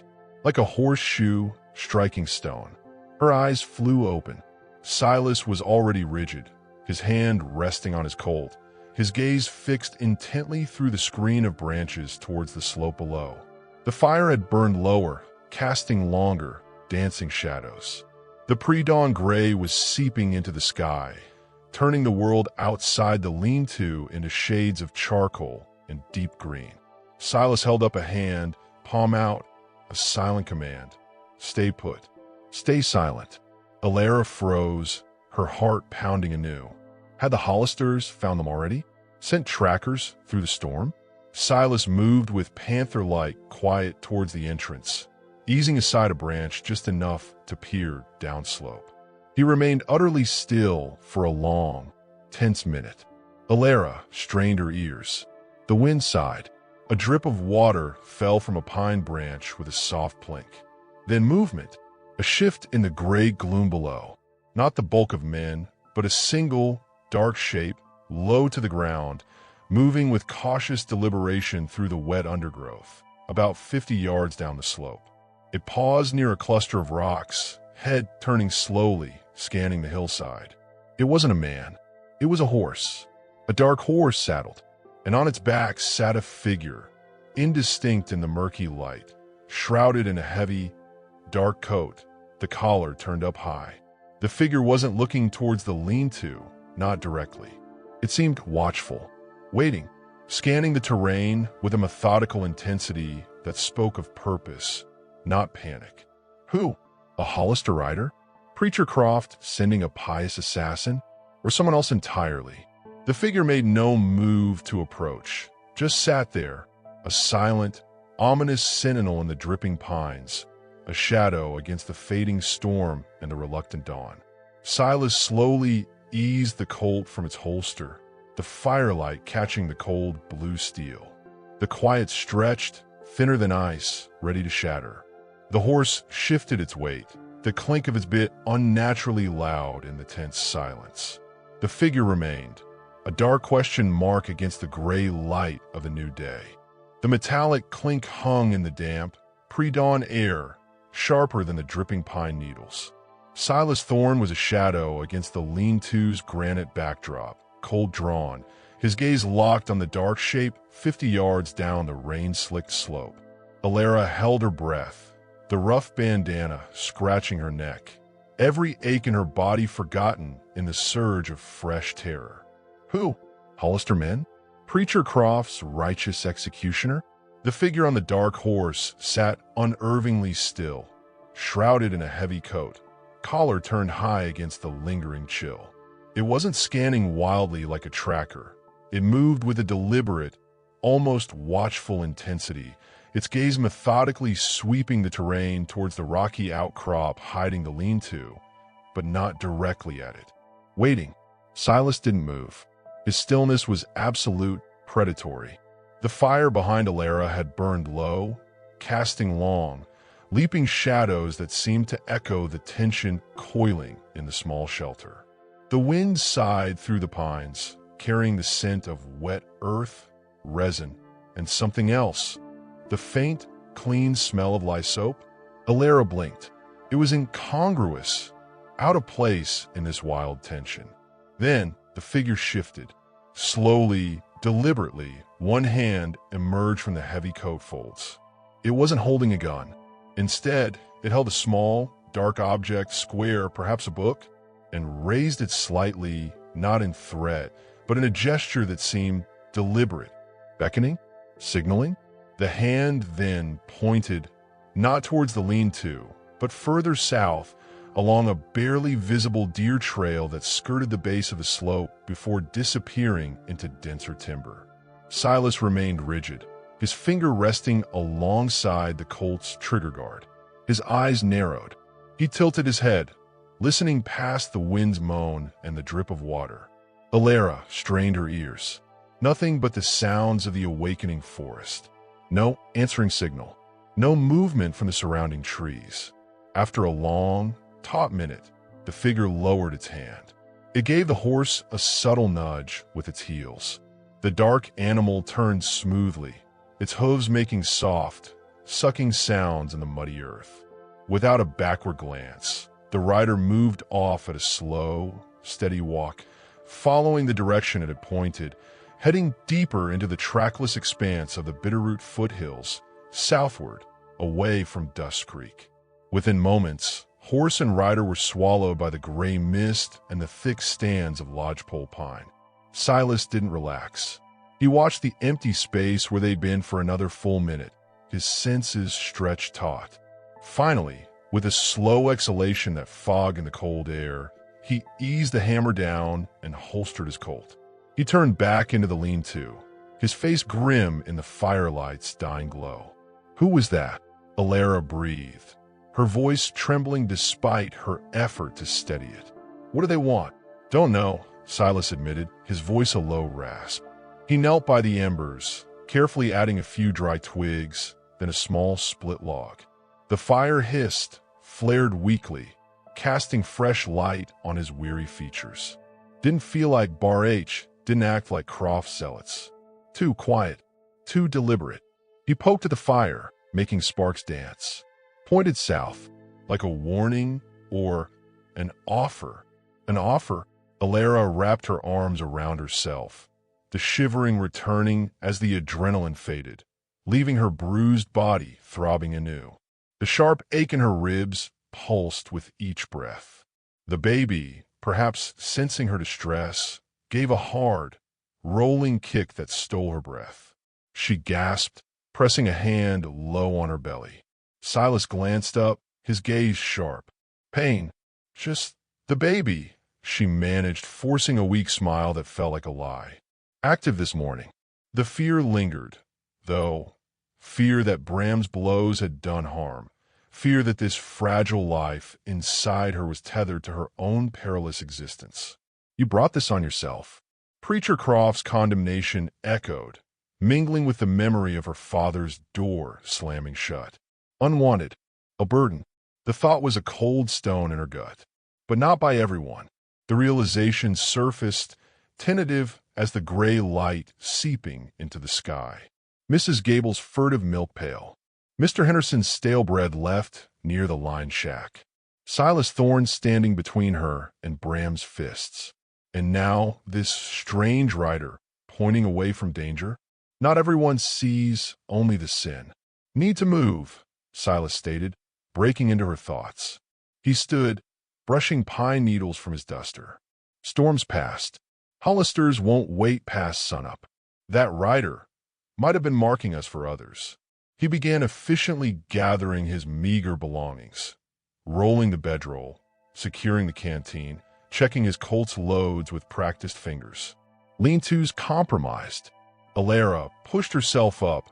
like a horseshoe striking stone. Her eyes flew open. Silas was already rigid, his hand resting on his Colt, his gaze fixed intently through the screen of branches towards the slope below. The fire had burned lower, casting longer, dancing shadows. The pre-dawn gray was seeping into the sky, turning the world outside the lean-to into shades of charcoal and deep green. Silas held up a hand, palm out, a silent command. Stay put. Stay silent. Elara froze, her heart pounding anew. Had the Hollisters found them already? Sent trackers through the storm? Silas moved with panther-like quiet towards the entrance, easing aside a branch just enough to peer downslope. He remained utterly still for a long, tense minute. Elara strained her ears. The wind sighed. A drip of water fell from a pine branch with a soft plink. Then movement, a shift in the gray gloom below. Not the bulk of men, but a single, dark shape, low to the ground, moving with cautious deliberation through the wet undergrowth, about 50 yards down the slope. It paused near a cluster of rocks, head turning slowly, scanning the hillside. It wasn't a man. It was a horse. A dark horse saddled, and on its back sat a figure, indistinct in the murky light, shrouded in a heavy, dark coat, the collar turned up high. The figure wasn't looking towards the lean-to, not directly. It seemed watchful, waiting, scanning the terrain with a methodical intensity that spoke of purpose, not panic. Who? A Hollister rider? Preacher Croft sending a pious assassin? Or someone else entirely? The figure made no move to approach, just sat there, a silent, ominous sentinel in the dripping pines, a shadow against the fading storm and the reluctant dawn. Silas slowly eased the Colt from its holster, the firelight catching the cold blue steel. The quiet stretched, thinner than ice, ready to shatter. The horse shifted its weight, the clink of its bit unnaturally loud in the tense silence. The figure remained, a dark question mark against the gray light of the new day. The metallic clink hung in the damp, pre-dawn air, sharper than the dripping pine needles. Silas Thorne was a shadow against the lean-to's granite backdrop, cold drawn, his gaze locked on the dark shape 50 yards down the rain-slicked slope. Elara held her breath, the rough bandana scratching her neck, every ache in her body forgotten in the surge of fresh terror. Who? Hollister men? Preacher Croft's righteous executioner? The figure on the dark horse sat unervingly still, shrouded in a heavy coat, collar turned high against the lingering chill. It wasn't scanning wildly like a tracker. It moved with a deliberate, almost watchful intensity, its gaze methodically sweeping the terrain towards the rocky outcrop hiding the lean-to, but not directly at it. Waiting, Silas didn't move. His stillness was absolute, predatory. The fire behind Elara had burned low, casting long, leaping shadows that seemed to echo the tension coiling in the small shelter. The wind sighed through the pines, carrying the scent of wet earth, resin, and something else. The faint, clean smell of lye soap. Elara blinked. It was incongruous, out of place in this wild tension. Then the figure shifted. Slowly, deliberately, one hand emerged from the heavy coat folds. It wasn't holding a gun. Instead, it held a small, dark object, square, perhaps a book, and raised it slightly, not in threat, but in a gesture that seemed deliberate. Beckoning? Signaling? The hand then pointed, not towards the lean-to, but further south, along a barely visible deer trail that skirted the base of the slope before disappearing into denser timber. Silas remained rigid, his finger resting alongside the Colt's trigger guard. His eyes narrowed. He tilted his head, listening past the wind's moan and the drip of water. Elara strained her ears. Nothing but the sounds of the awakening forest. No answering signal. No movement from the surrounding trees. After a long, taut minute, the figure lowered its hand. It gave the horse a subtle nudge with its heels. The dark animal turned smoothly, its hooves making soft, sucking sounds in the muddy earth. Without a backward glance, the rider moved off at a slow, steady walk, following the direction it had pointed, heading deeper into the trackless expanse of the Bitterroot foothills, southward, away from Dustcreek. Within moments, horse and rider were swallowed by the gray mist and the thick stands of lodgepole pine. Silas didn't relax. He watched the empty space where they'd been for another full minute, his senses stretched taut. Finally, with a slow exhalation that fogged in the cold air, he eased the hammer down and holstered his Colt. He turned back into the lean-to, his face grim in the firelight's dying glow. "Who was that?" Elara breathed, her voice trembling despite her effort to steady it. "What do they want?" "Don't know," Silas admitted, his voice a low rasp. He knelt by the embers, carefully adding a few dry twigs, then a small split log. The fire hissed, flared weakly, casting fresh light on his weary features. Didn't feel like Bar H, didn't act like Croft zealots. Too quiet, too deliberate. He poked at the fire, making sparks dance. Pointed south, like a warning or an offer. An offer? Elara wrapped her arms around herself, the shivering returning as the adrenaline faded, leaving her bruised body throbbing anew. The sharp ache in her ribs pulsed with each breath. The baby, perhaps sensing her distress, gave a hard, rolling kick that stole her breath. She gasped, pressing a hand low on her belly. Silas glanced up, his gaze sharp. "Pain. Just the baby," she managed, forcing a weak smile that felt like a lie. "Active this morning." The fear lingered, though. Fear that Bram's blows had done harm. Fear that this fragile life inside her was tethered to her own perilous existence. "You brought this on yourself." Preacher Croft's condemnation echoed, mingling with the memory of her father's door slamming shut. Unwanted. A burden. The thought was a cold stone in her gut. But not by everyone. The realization surfaced, tentative as the gray light seeping into the sky. Mrs. Gable's furtive milk pail. Mr. Henderson's stale bread left near the line shack. Silas Thorne standing between her and Bram's fists. And now this strange rider pointing away from danger. Not everyone sees only the sin. "Need to move," Silas stated, breaking into her thoughts. He stood, brushing pine needles from his duster. Storms passed. Hollisters won't wait past sunup. That rider might have been marking us for others. He began efficiently gathering his meager belongings, rolling the bedroll, securing the canteen, checking his Colt's loads with practiced fingers. Lean-tos compromised. Elara pushed herself up,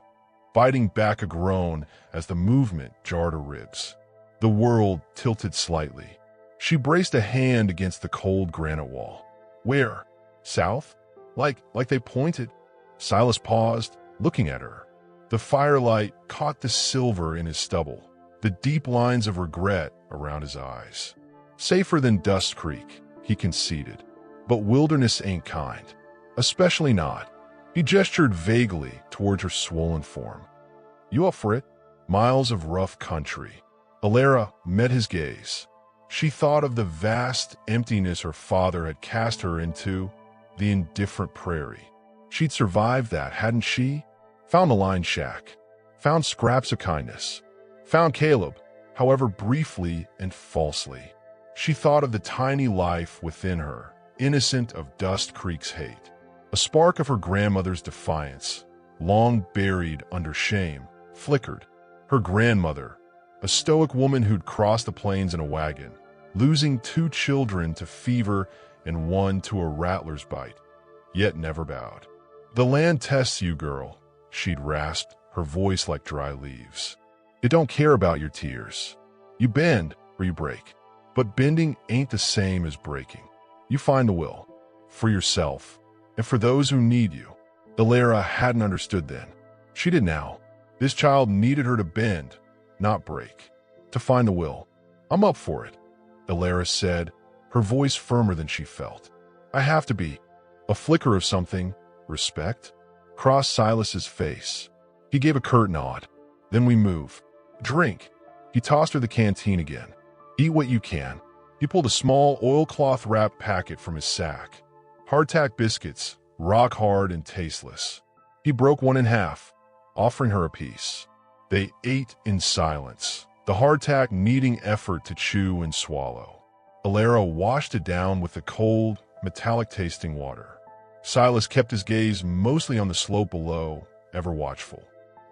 biting back a groan as the movement jarred her ribs. The world tilted slightly. She braced a hand against the cold granite wall. "Where? South? Like they pointed?" Silas paused, looking at her. The firelight caught the silver in his stubble, the deep lines of regret around his eyes. "Safer than Dustcreek," he conceded. "But wilderness ain't kind. Especially not." He gestured vaguely towards her swollen form. "You up for it?" Miles of rough country. Elara met his gaze. She thought of the vast emptiness her father had cast her into, the indifferent prairie. She'd survived that, hadn't she? Found the line shack. Found scraps of kindness. Found Caleb, however briefly and falsely. She thought of the tiny life within her, innocent of Dustcreek's hate. A spark of her grandmother's defiance, long buried under shame, flickered. Her grandmother, a stoic woman who'd crossed the plains in a wagon, losing 2 children to fever and 1 to a rattler's bite, yet never bowed. "The land tests you, girl," she'd rasped, her voice like dry leaves. "It don't care about your tears. You bend or you break. But bending ain't the same as breaking. You find the will, for yourself, and for those who need you." Elara hadn't understood then. She did now. This child needed her to bend, not break, to find the will. "I'm up for it," Elara said, her voice firmer than she felt. "I have to be." A flicker of something, respect, crossed Silas's face. He gave a curt nod. "Then we move. Drink." He tossed her the canteen again. "Eat what you can." He pulled a small oilcloth-wrapped packet from his sack. Hardtack biscuits, rock hard and tasteless. He broke one in half, offering her a piece. They ate in silence, the hardtack needing effort to chew and swallow. Elara washed it down with the cold, metallic-tasting water. Silas kept his gaze mostly on the slope below, ever watchful.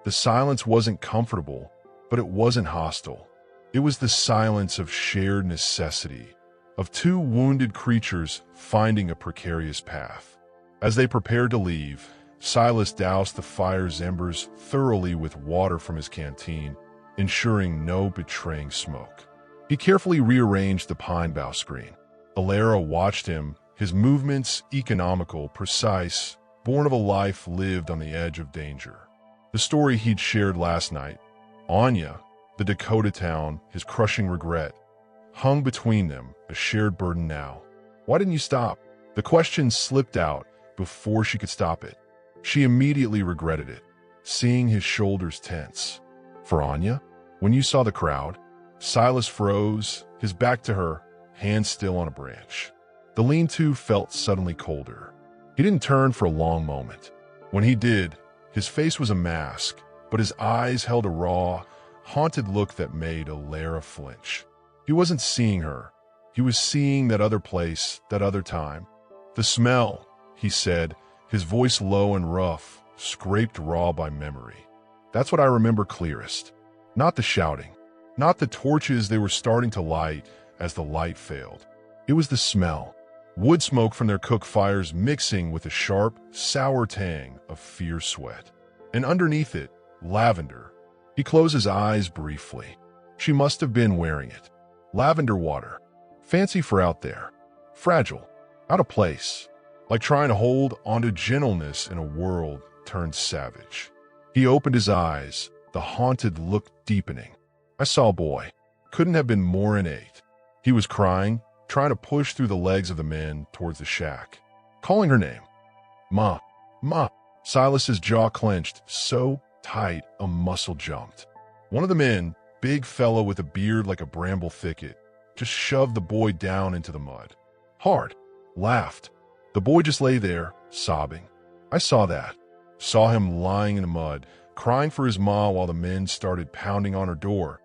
The silence wasn't comfortable, but it wasn't hostile. It was the silence of shared necessity, of 2 wounded creatures finding a precarious path. As they prepared to leave, Silas doused the fire's embers thoroughly with water from his canteen, ensuring no betraying smoke. He carefully rearranged the pine bough screen. Elara watched him, his movements economical, precise, born of a life lived on the edge of danger. The story he'd shared last night, Anya, the Dakota town, his crushing regret, hung between them, a shared burden now. "Why didn't you stop?" The question slipped out before she could stop it. She immediately regretted it, seeing his shoulders tense. "For Anya? When you saw the crowd?" Silas froze, his back to her, hands still on a branch. The lean-to felt suddenly colder. He didn't turn for a long moment. When he did, his face was a mask, but his eyes held a raw, haunted look that made Elara flinch. He wasn't seeing her. He was seeing that other place, that other time. "The smell," he said, his voice low and rough, scraped raw by memory. "That's what I remember clearest. Not the shouting, not the torches they were starting to light as the light failed. It was the smell. Wood smoke from their cook fires mixing with a sharp, sour tang of fierce sweat. And underneath it, lavender. He closed his eyes briefly. She must have been wearing it. Lavender water. Fancy for out there. Fragile. Out of place. Like trying to hold onto gentleness in a world turned savage. He opened his eyes, the haunted look deepening. "I saw a boy. Couldn't have been more innate. He was crying, trying to push through the legs of the men towards the shack. Calling her name. Ma. Ma." Silas's jaw clenched so tight a muscle jumped. One of the men, big fellow with a beard like a bramble thicket, just shoved the boy down into the mud. Hard. Laughed. The boy just lay there, sobbing. "I saw that. Saw him lying in the mud, crying for his ma while the men started pounding on her door.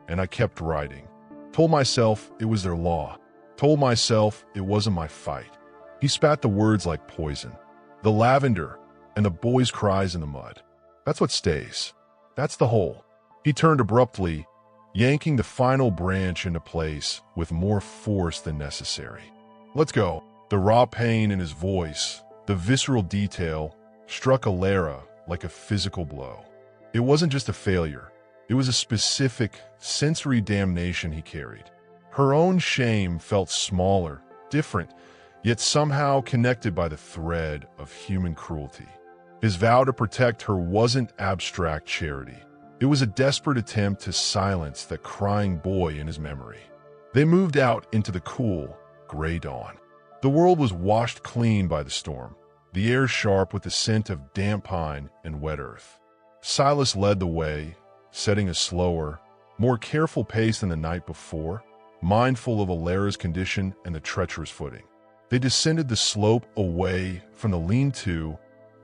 And I kept writing. Told myself it was their law. Told myself it wasn't my fight." He spat the words like poison. The lavender and the boy's cries in the mud. That's what stays. That's the whole. He turned abruptly, yanking the final branch into place with more force than necessary. "Let's go." The raw pain in his voice, the visceral detail, struck Elara like a physical blow. It wasn't just a failure. It was a specific, sensory damnation he carried. Her own shame felt smaller, different, yet somehow connected by the thread of human cruelty. His vow to protect her wasn't abstract charity. It was a desperate attempt to silence that crying boy in his memory. They moved out into the cool, gray dawn. The world was washed clean by the storm, the air sharp with the scent of damp pine and wet earth. Silas led the way, setting a slower, more careful pace than the night before, mindful of Elara's condition and the treacherous footing. They descended the slope away from the lean-to,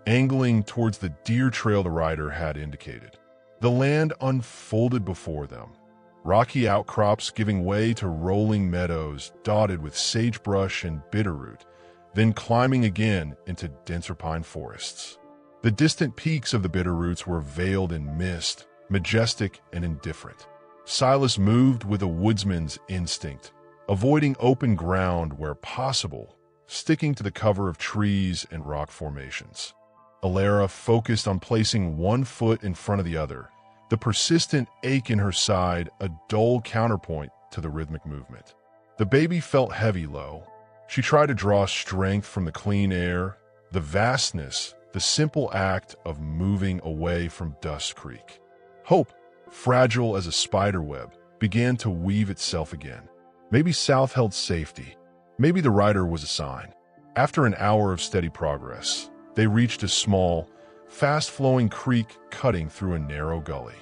angling towards the deer trail the rider had indicated. The land unfolded before them, rocky outcrops giving way to rolling meadows dotted with sagebrush and bitterroot, then climbing again into denser pine forests. The distant peaks of the bitterroots were veiled in mist, majestic and indifferent. Silas moved with a woodsman's instinct, avoiding open ground where possible, sticking to the cover of trees and rock formations. Elara focused on placing one foot in front of the other, the persistent ache in her side a dull counterpoint to the rhythmic movement. The baby felt heavy low. She tried to draw strength from the clean air, the vastness, the simple act of moving away from Dustcreek. Hope, fragile as a spider web, began to weave itself again. Maybe South held safety. Maybe the rider was a sign. After an hour of steady progress, they reached a small, fast-flowing creek cutting through a narrow gully.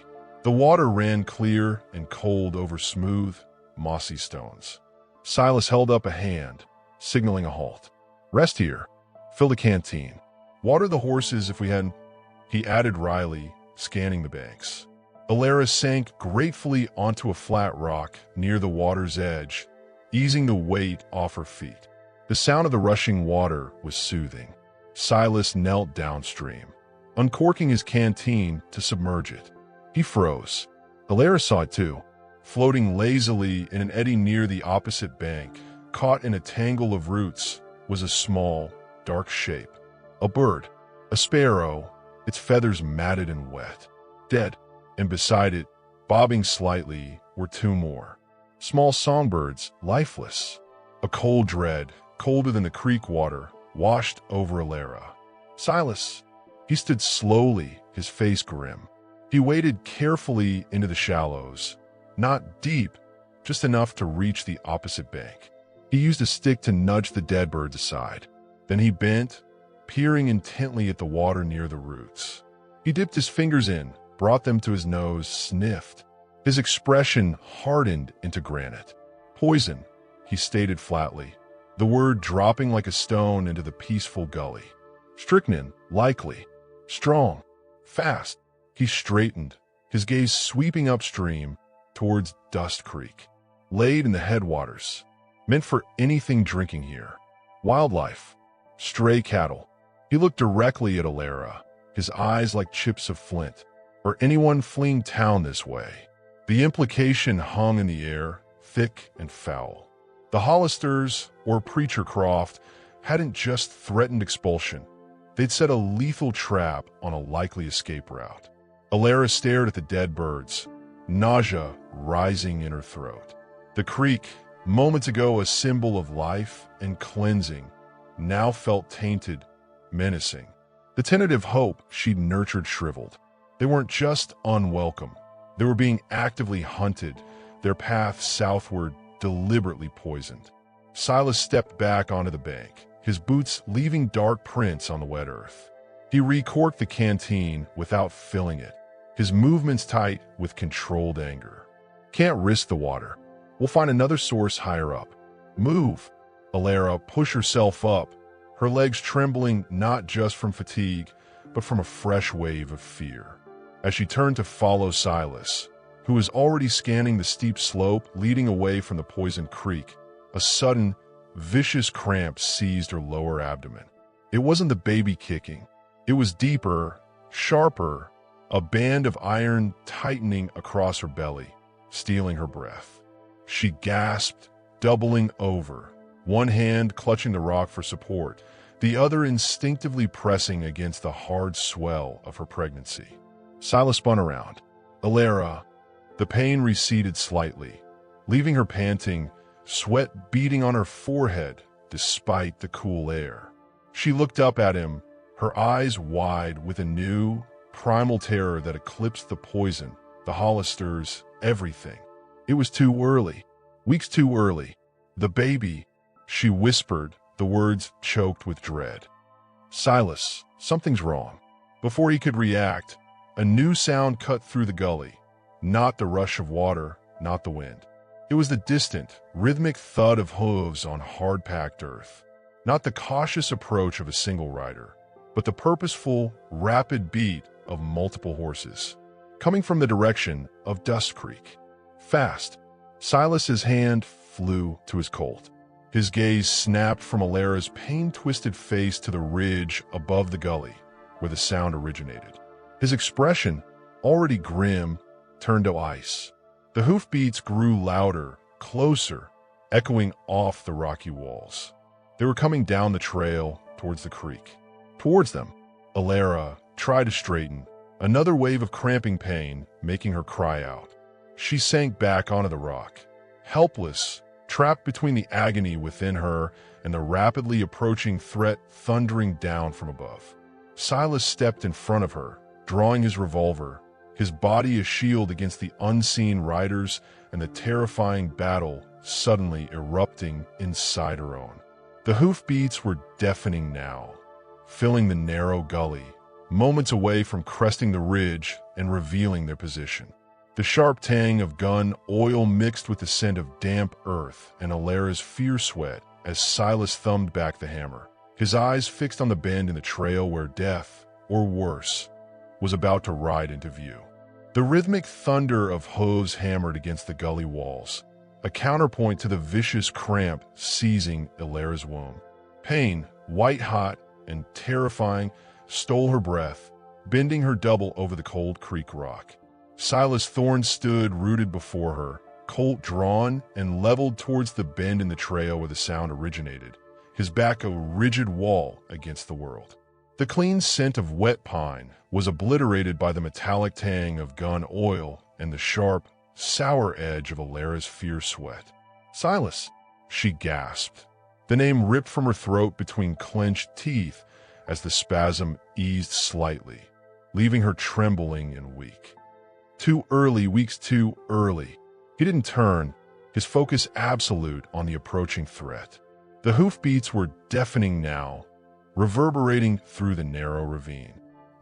The water ran clear and cold over smooth, mossy stones. Silas held up a hand, signaling a halt. "Rest here. Fill the canteen. Water the horses if we hadn't," he added wryly, scanning the banks. Elara sank gratefully onto a flat rock near the water's edge, easing the weight off her feet. The sound of the rushing water was soothing. Silas knelt downstream, uncorking his canteen to submerge it. He froze. Elara saw it too. Floating lazily in an eddy near the opposite bank, caught in a tangle of roots, was a small, dark shape. A bird, a sparrow, its feathers matted and wet. Dead, and beside it, bobbing slightly, were two more. Small songbirds, lifeless. A cold dread, colder than the creek water, washed over Elara. "Silas!" He stood slowly, his face grim. He waded carefully into the shallows, not deep, just enough to reach the opposite bank. He used a stick to nudge the dead birds aside. Then he bent, peering intently at the water near the roots. He dipped his fingers in, brought them to his nose, sniffed. His expression hardened into granite. "Poison," he stated flatly, the word dropping like a stone into the peaceful gully. "Strychnine, likely. Strong. Fast." He straightened, his gaze sweeping upstream towards Dustcreek, laid in the headwaters, meant for anything drinking here. Wildlife. Stray cattle. He looked directly at Elara, his eyes like chips of flint. Or anyone fleeing town this way. The implication hung in the air, thick and foul. The Hollisters, or Preacher Croft, hadn't just threatened expulsion. They'd set a lethal trap on a likely escape route. Elara stared at the dead birds, nausea rising in her throat. The creek, moments ago a symbol of life and cleansing, now felt tainted, menacing. The tentative hope she'd nurtured shriveled. They weren't just unwelcome. They were being actively hunted, their path southward deliberately poisoned. Silas stepped back onto the bank, his boots leaving dark prints on the wet earth. He recorked the canteen without filling it, his movements tight with controlled anger. "Can't risk the water. We'll find another source higher up." "Move!" Elara pushed herself up, her legs trembling not just from fatigue, but from a fresh wave of fear. As she turned to follow Silas, who was already scanning the steep slope leading away from the poisoned creek, a sudden, vicious cramp seized her lower abdomen. It wasn't the baby kicking. It was deeper, sharper, a band of iron tightening across her belly, stealing her breath. She gasped, doubling over, one hand clutching the rock for support, the other instinctively pressing against the hard swell of her pregnancy. Silas spun around. "Elara." The pain receded slightly, leaving her panting, sweat beading on her forehead despite the cool air. She looked up at him, her eyes wide with a new, primal terror that eclipsed the poison, the Hollisters, everything. It was too early. Weeks too early. "The baby," she whispered, the words choked with dread. "Silas, something's wrong." Before he could react, a new sound cut through the gully. Not the rush of water, not the wind. It was the distant, rhythmic thud of hooves on hard-packed earth. Not the cautious approach of a single rider, but the purposeful, rapid beat of multiple horses, coming from the direction of Dustcreek. Fast. Silas's hand flew to his colt. His gaze snapped from Elara's pain-twisted face to the ridge above the gully, where the sound originated. His expression, already grim, turned to ice. The hoofbeats grew louder, closer, echoing off the rocky walls. They were coming down the trail towards the creek. Towards them, Elara tried to straighten, another wave of cramping pain making her cry out. She sank back onto the rock, helpless, trapped between the agony within her and the rapidly approaching threat thundering down from above. Silas stepped in front of her, drawing his revolver, his body a shield against the unseen riders and the terrifying battle suddenly erupting inside her own. The hoofbeats were deafening now, filling the narrow gully, moments away from cresting the ridge and revealing their position. The sharp tang of gun oil mixed with the scent of damp earth and Elara's fierce sweat as Silas thumbed back the hammer, his eyes fixed on the bend in the trail where death, or worse, was about to ride into view. The rhythmic thunder of hooves hammered against the gully walls, a counterpoint to the vicious cramp seizing Elara's womb. Pain, white-hot and terrifying, stole her breath, bending her double over the cold creek rock. Silas Thorne stood rooted before her, Colt drawn and leveled towards the bend in the trail where the sound originated, his back a rigid wall against the world. The clean scent of wet pine was obliterated by the metallic tang of gun oil and the sharp, sour edge of Elara's fierce sweat. "Silas," she gasped. The name ripped from her throat between clenched teeth as the spasm eased slightly, leaving her trembling and weak. Too early, weeks too early. He didn't turn, his focus absolute on the approaching threat. The hoofbeats were deafening now, reverberating through the narrow ravine.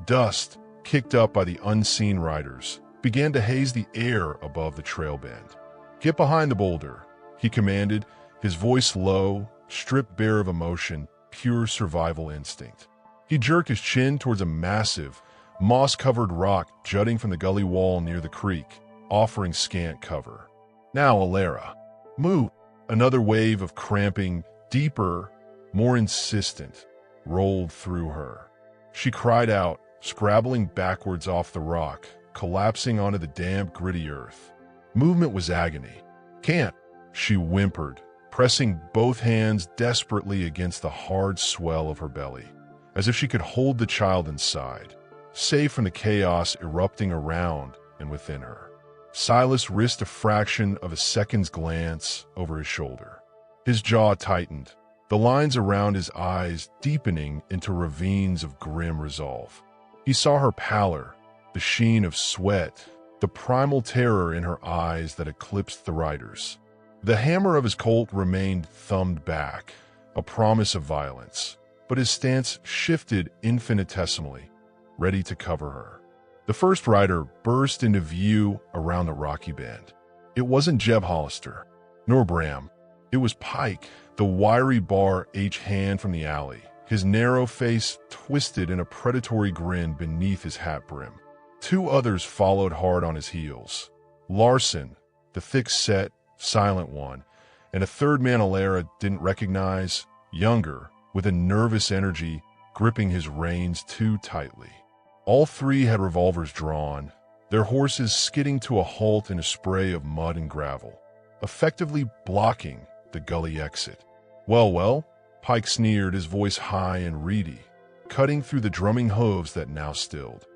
Dust, kicked up by the unseen riders, began to haze the air above the trail bend. "Get behind the boulder," he commanded, his voice low, stripped bare of emotion, pure survival instinct. He jerked his chin towards a massive, moss-covered rock jutting from the gully wall near the creek, offering scant cover. "Now, Elara, move!" Another wave of cramping, deeper, more insistent, rolled through her. She cried out, scrabbling backwards off the rock, collapsing onto the damp, gritty earth. Movement was agony. "Can't," she whimpered, pressing both hands desperately against the hard swell of her belly, as if she could hold the child inside, safe from the chaos erupting around and within her. Silas risked a fraction of a second's glance over his shoulder. His jaw tightened, the lines around his eyes deepening into ravines of grim resolve. He saw her pallor, the sheen of sweat, the primal terror in her eyes that eclipsed the riders. The hammer of his Colt remained thumbed back, a promise of violence, but his stance shifted infinitesimally, ready to cover her. The first rider burst into view around the rocky bend. It wasn't Jeb Hollister, nor Bram. It was Pike, the wiry bar H hand from the alley, his narrow face twisted in a predatory grin beneath his hat brim. Two others followed hard on his heels. Larson, the thick-set, silent one, and a third man Elara didn't recognize, younger, with a nervous energy, gripping his reins too tightly. All three had revolvers drawn, their horses skidding to a halt in a spray of mud and gravel, effectively blocking the gully exit. Well, Pike sneered, his voice high and reedy, cutting through the drumming hooves that now stilled.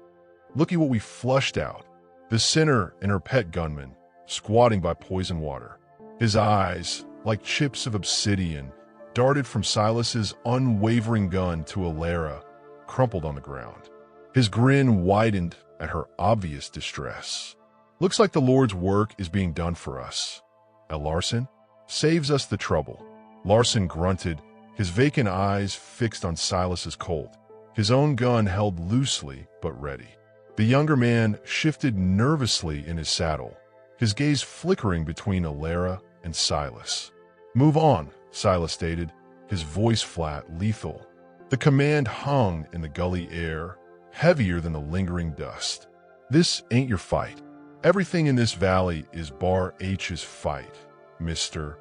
"Looky what we flushed out." The sinner and her pet gunman, squatting by poison water. His eyes, like chips of obsidian, darted from Silas's unwavering gun to Elara, crumpled on the ground. His grin widened at her obvious distress. "Looks like the Lord's work is being done for us. Larson saves us the trouble." Larson grunted, his vacant eyes fixed on Silas's Colt, his own gun held loosely but ready. The younger man shifted nervously in his saddle, his gaze flickering between Elara and Silas. "Move on," Silas stated, his voice flat, lethal. The command hung in the gully air, heavier than the lingering dust. "This ain't your fight. Everything in this valley is Bar H's fight, mister,"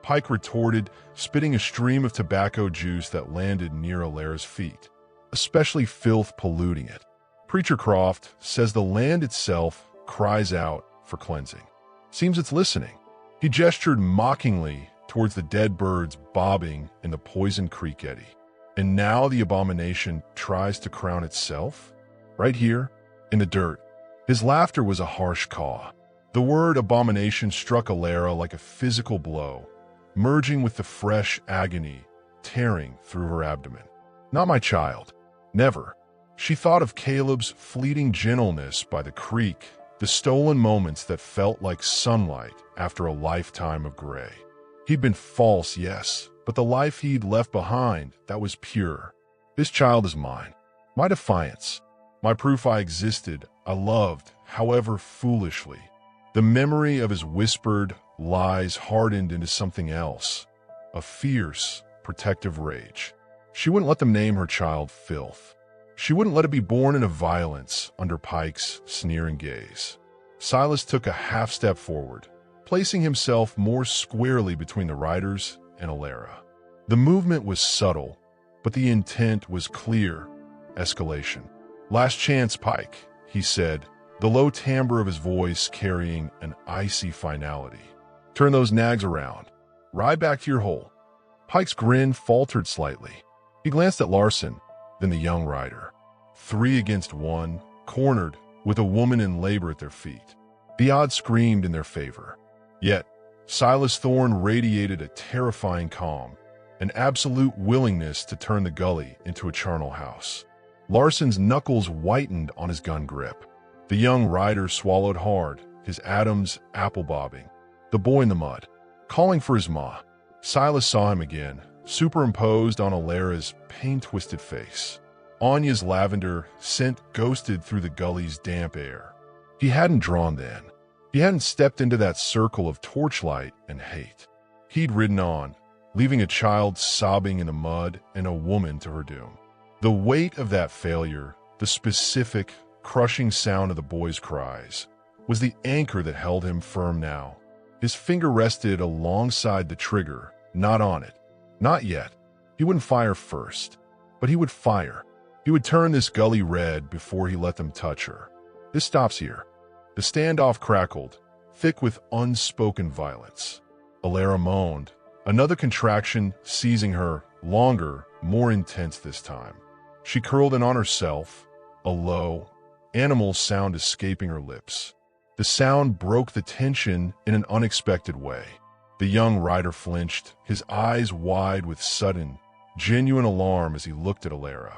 Pike retorted, spitting a stream of tobacco juice that landed near Elara's feet, especially filth polluting it. "Preacher Croft says the land itself cries out for cleansing. Seems it's listening." He gestured mockingly towards the dead birds bobbing in the poisoned creek eddy. And now the abomination tries to crown itself? Right here, in the dirt. His laughter was a harsh caw. The word abomination struck Elara like a physical blow, merging with the fresh agony tearing through her abdomen. Not my child. Never. She thought of Caleb's fleeting gentleness by the creek, the stolen moments that felt like sunlight after a lifetime of gray. He'd been false, yes, but the life he'd left behind, that was pure. This child is mine. My defiance. My proof I existed, I loved, however foolishly. The memory of his whispered lies hardened into something else, a fierce, protective rage. She wouldn't let them name her child filth. She wouldn't let it be born into violence under Pike's sneering gaze. Silas took a half-step forward, placing himself more squarely between the riders and Elara. The movement was subtle, but the intent was clear. Escalation. "Last chance, Pike," he said, the low timbre of his voice carrying an icy finality. "Turn those nags around. Ride back to your hole." Pike's grin faltered slightly. He glanced at Larson, then the young rider. 3 against 1, cornered, with a woman in labor at their feet. The odds screamed in their favor. Yet, Silas Thorne radiated a terrifying calm, an absolute willingness to turn the gully into a charnel house. Larson's knuckles whitened on his gun grip. The young rider swallowed hard, his atoms apple-bobbing. The boy in the mud, calling for his ma. Silas saw him again, superimposed on Elara's pain-twisted face. Anya's lavender scent ghosted through the gully's damp air. He hadn't drawn then. He hadn't stepped into that circle of torchlight and hate. He'd ridden on, leaving a child sobbing in the mud and a woman to her doom. The weight of that failure, the specific, crushing sound of the boy's cries, was the anchor that held him firm now. His finger rested alongside the trigger, not on it. Not yet. He wouldn't fire first, but he would fire. He would turn this gully red before he let them touch her. This stops here. The standoff crackled, thick with unspoken violence. Elara moaned, another contraction seizing her, longer, more intense this time. She curled in on herself, a low, animal sound escaping her lips. The sound broke the tension in an unexpected way. The young rider flinched, his eyes wide with sudden, genuine alarm as he looked at Elara.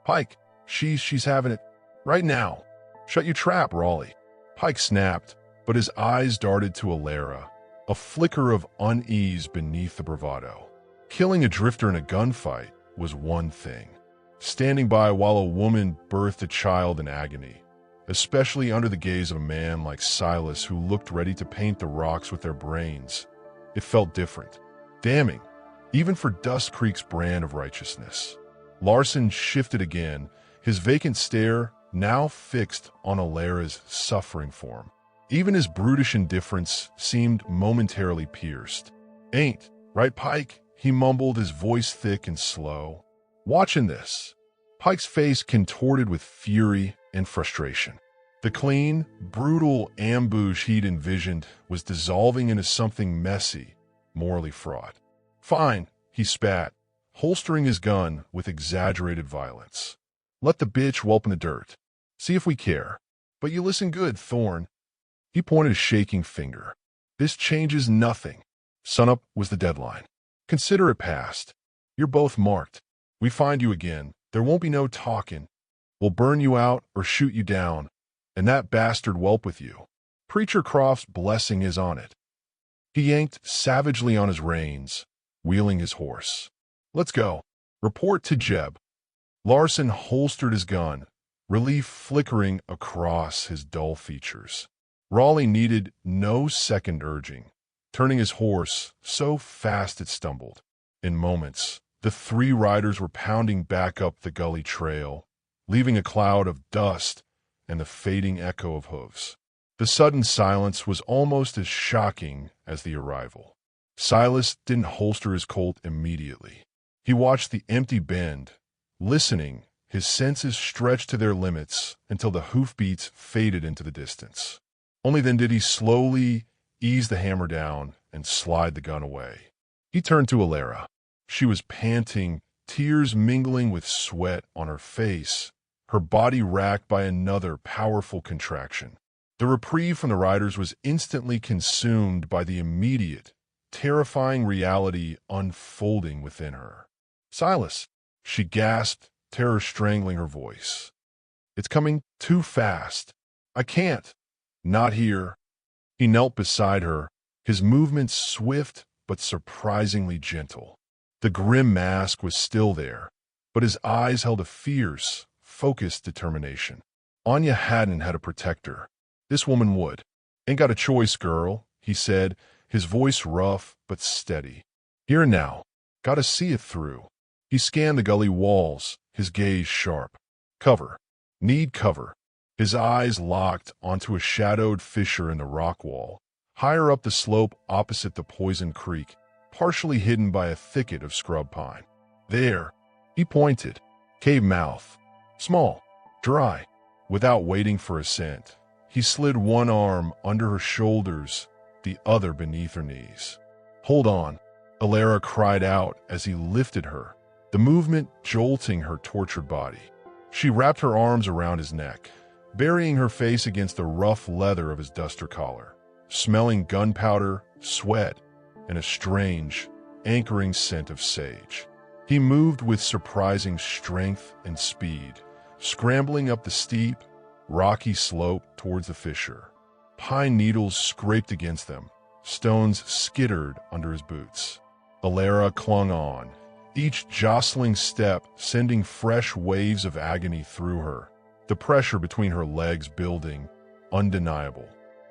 "Pike, she's having it right now. Shut your trap, Raleigh." Pike snapped, but his eyes darted to Elara, a flicker of unease beneath the bravado. Killing a drifter in a gunfight was one thing. Standing by while a woman birthed a child in agony, especially under the gaze of a man like Silas who looked ready to paint the rocks with their brains, it felt different, damning, even for Dustcreek's brand of righteousness. Larson shifted again, his vacant stare now fixed on Elara's suffering form. Even his brutish indifference seemed momentarily pierced. "Ain't, right, Pike?" he mumbled, his voice thick and slow. "Watching this." Pike's face contorted with fury and frustration. The clean, brutal ambush he'd envisioned was dissolving into something messy, morally fraught. "Fine," he spat, holstering his gun with exaggerated violence. "Let the bitch whelp in the dirt. See if we care. But you listen good, Thorne." He pointed a shaking finger. "This changes nothing. Sunup was the deadline. Consider it passed. You're both marked. We find you again. There won't be no talking. We'll burn you out or shoot you down, and that bastard whelp with you. Preacher Croft's blessing is on it." He yanked savagely on his reins, wheeling his horse. "Let's go. Report to Jeb." Larson holstered his gun, relief flickering across his dull features. Raleigh needed no second urging, turning his horse so fast it stumbled. In moments, the 3 riders were pounding back up the gully trail, leaving a cloud of dust and the fading echo of hooves. The sudden silence was almost as shocking as the arrival. Silas didn't holster his Colt immediately. He watched the empty bend, listening, his senses stretched to their limits until the hoofbeats faded into the distance. Only then did he slowly ease the hammer down and slide the gun away. He turned to Elara. She was panting, tears mingling with sweat on her face, her body racked by another powerful contraction. The reprieve from the riders was instantly consumed by the immediate, terrifying reality unfolding within her. "Silas," she gasped, terror strangling her voice. "It's coming too fast. I can't. Not here." He knelt beside her, his movements swift but surprisingly gentle. The grim mask was still there, but his eyes held a fierce, focused determination. Anya hadn't had a protector. This woman would. "Ain't got a choice, girl," he said, his voice rough but steady. "Here and now. Gotta see it through." He scanned the gully walls, his gaze sharp. "Cover. Need cover." His eyes locked onto a shadowed fissure in the rock wall, higher up the slope opposite the poisoned creek, partially hidden by a thicket of scrub pine. "There." He pointed. Cave mouth. Small. Dry. Without waiting for assent, he slid one arm under her shoulders, the other beneath her knees. "Hold on," Elara cried out as he lifted her, the movement jolting her tortured body. She wrapped her arms around his neck, burying her face against the rough leather of his duster collar, smelling gunpowder, sweat, and a strange, anchoring scent of sage. He moved with surprising strength and speed, scrambling up the steep, rocky slope towards the fissure. Pine needles scraped against them, stones skittered under his boots. Elara clung on, each jostling step sending fresh waves of agony through her, the pressure between her legs building, undeniable.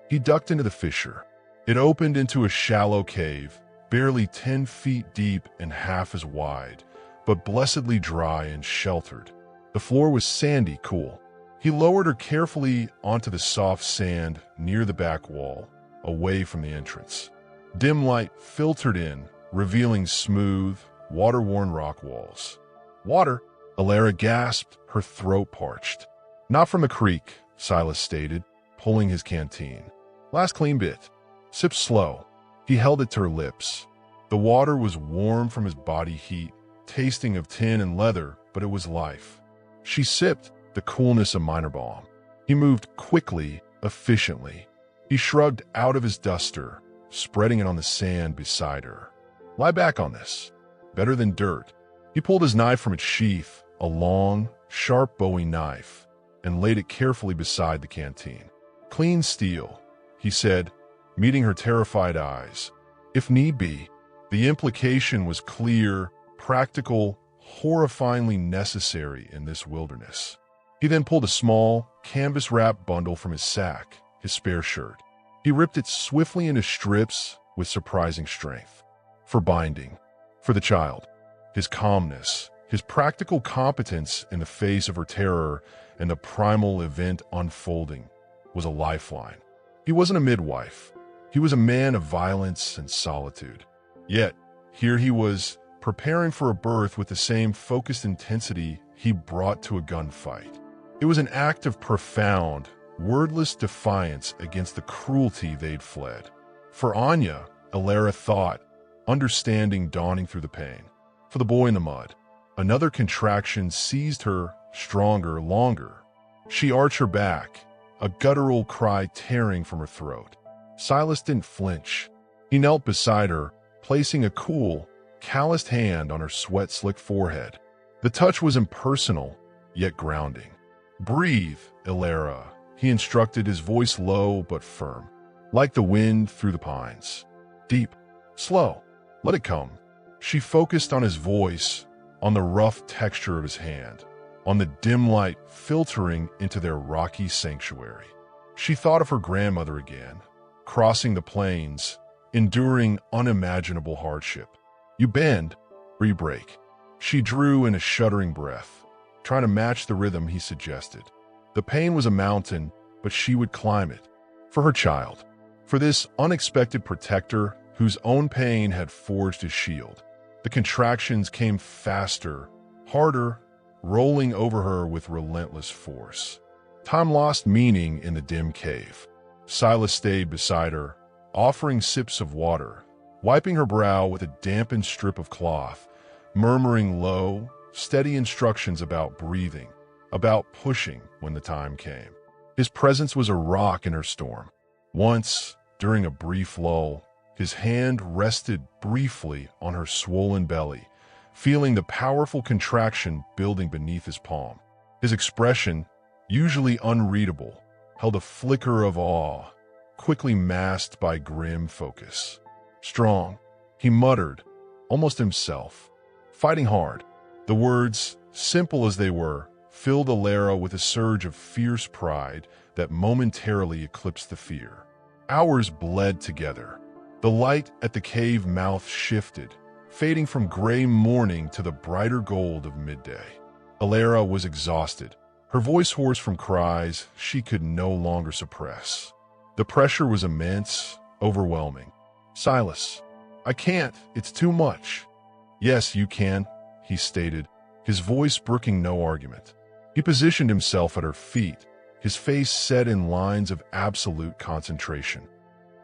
He ducked into the fissure. It opened into a shallow cave, barely 10 feet deep and half as wide, but blessedly dry and sheltered. The floor was sandy cool. He lowered her carefully onto the soft sand near the back wall, away from the entrance. Dim light filtered in, revealing smooth, water-worn rock walls. "Water," Elara gasped, her throat parched. "Not from the creek," Silas stated, pulling his canteen. "Last clean bit. Sip slow." He held it to her lips. The water was warm from his body heat, tasting of tin and leather, but it was life. She sipped, the coolness of minor balm. He moved quickly, efficiently. He shrugged out of his duster, spreading it on the sand beside her. "Lie back on this. Better than dirt." He pulled his knife from its sheath, a long, sharp Bowie knife, and laid it carefully beside the canteen. "Clean steel," he said, meeting her terrified eyes. "If need be." The implication was clear, practical, horrifyingly necessary in this wilderness. He then pulled a small, canvas-wrapped bundle from his sack, his spare shirt. He ripped it swiftly into strips with surprising strength. For binding. For the child. His calmness, his practical competence in the face of her terror and the primal event unfolding, was a lifeline. He wasn't a midwife. He was a man of violence and solitude. Yet, here he was, preparing for a birth with the same focused intensity he brought to a gunfight. It was an act of profound, wordless defiance against the cruelty they'd fled. For Anya, Elara thought, understanding dawning through the pain. For the boy in the mud, another contraction seized her, stronger, longer. She arched her back, a guttural cry tearing from her throat. Silas didn't flinch. He knelt beside her, placing a cool, calloused hand on her sweat-slicked forehead. The touch was impersonal, yet grounding. "Breathe, Elara," he instructed, his voice low but firm, like the wind through the pines. "Deep, slow, let it come." She focused on his voice, on the rough texture of his hand, on the dim light filtering into their rocky sanctuary. She thought of her grandmother again, crossing the plains, enduring unimaginable hardship. "You bend, or you break." She drew in a shuddering breath, trying to match the rhythm he suggested. The pain was a mountain, but she would climb it. For her child. For this unexpected protector whose own pain had forged his shield. The contractions came faster, harder, rolling over her with relentless force. Time lost meaning in the dim cave. Silas stayed beside her, offering sips of water, wiping her brow with a dampened strip of cloth, murmuring low, steady instructions about breathing, about pushing when the time came. His presence was a rock in her storm. Once, during a brief lull, his hand rested briefly on her swollen belly, feeling the powerful contraction building beneath his palm. His expression, usually unreadable, held a flicker of awe, quickly masked by grim focus. Strong, he muttered, almost himself. Fighting hard. The words, simple as they were, filled Elara with a surge of fierce pride that momentarily eclipsed the fear. Hours bled together. The light at the cave mouth shifted, fading from gray morning to the brighter gold of midday. Elara was exhausted, her voice hoarse from cries she could no longer suppress. The pressure was immense, overwhelming. "Silas, I can't, it's too much." "Yes, you can," he stated, his voice brooking no argument. He positioned himself at her feet, his face set in lines of absolute concentration.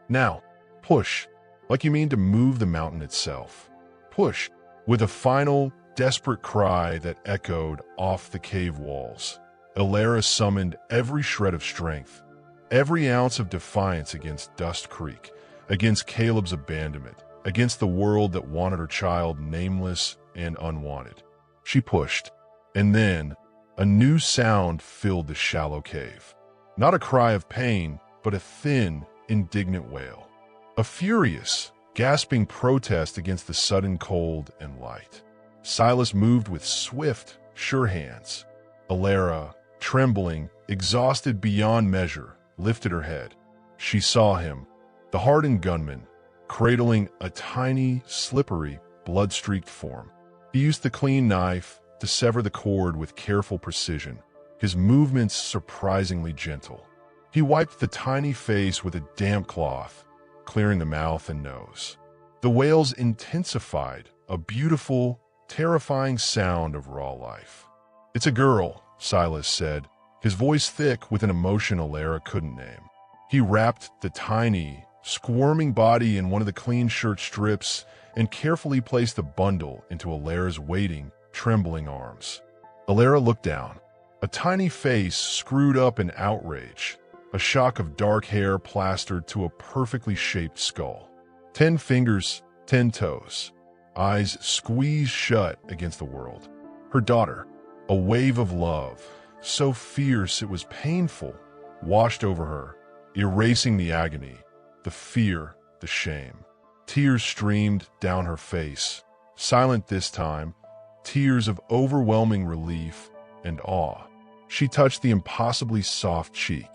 "Now, push, like you mean to move the mountain itself. Push," with a final, desperate cry that echoed off the cave walls. Elara summoned every shred of strength, every ounce of defiance against Dustcreek, against Caleb's abandonment, against the world that wanted her child nameless and unwanted. She pushed, and then a new sound filled the shallow cave. Not a cry of pain, but a thin, indignant wail. A furious, gasping protest against the sudden cold and light. Silas moved with swift, sure hands. Elara, trembling, exhausted beyond measure, lifted her head. She saw him, the hardened gunman, cradling a tiny, slippery, blood-streaked form. He used the clean knife to sever the cord with careful precision, his movements surprisingly gentle. He wiped the tiny face with a damp cloth, clearing the mouth and nose. The wails intensified, a beautiful, terrifying sound of raw life. "It's a girl," Silas said, his voice thick with an emotion Elara couldn't name. He wrapped the tiny, squirming body in one of the clean shirt strips and carefully placed the bundle into Elara's waiting, trembling arms. Elara looked down, a tiny face screwed up in outrage, a shock of dark hair plastered to a perfectly shaped skull. 10 fingers, 10 toes, eyes squeezed shut against the world. Her daughter, a wave of love, so fierce it was painful, washed over her, erasing the agony, the fear, the shame. Tears streamed down her face, silent this time, tears of overwhelming relief and awe. She touched the impossibly soft cheek.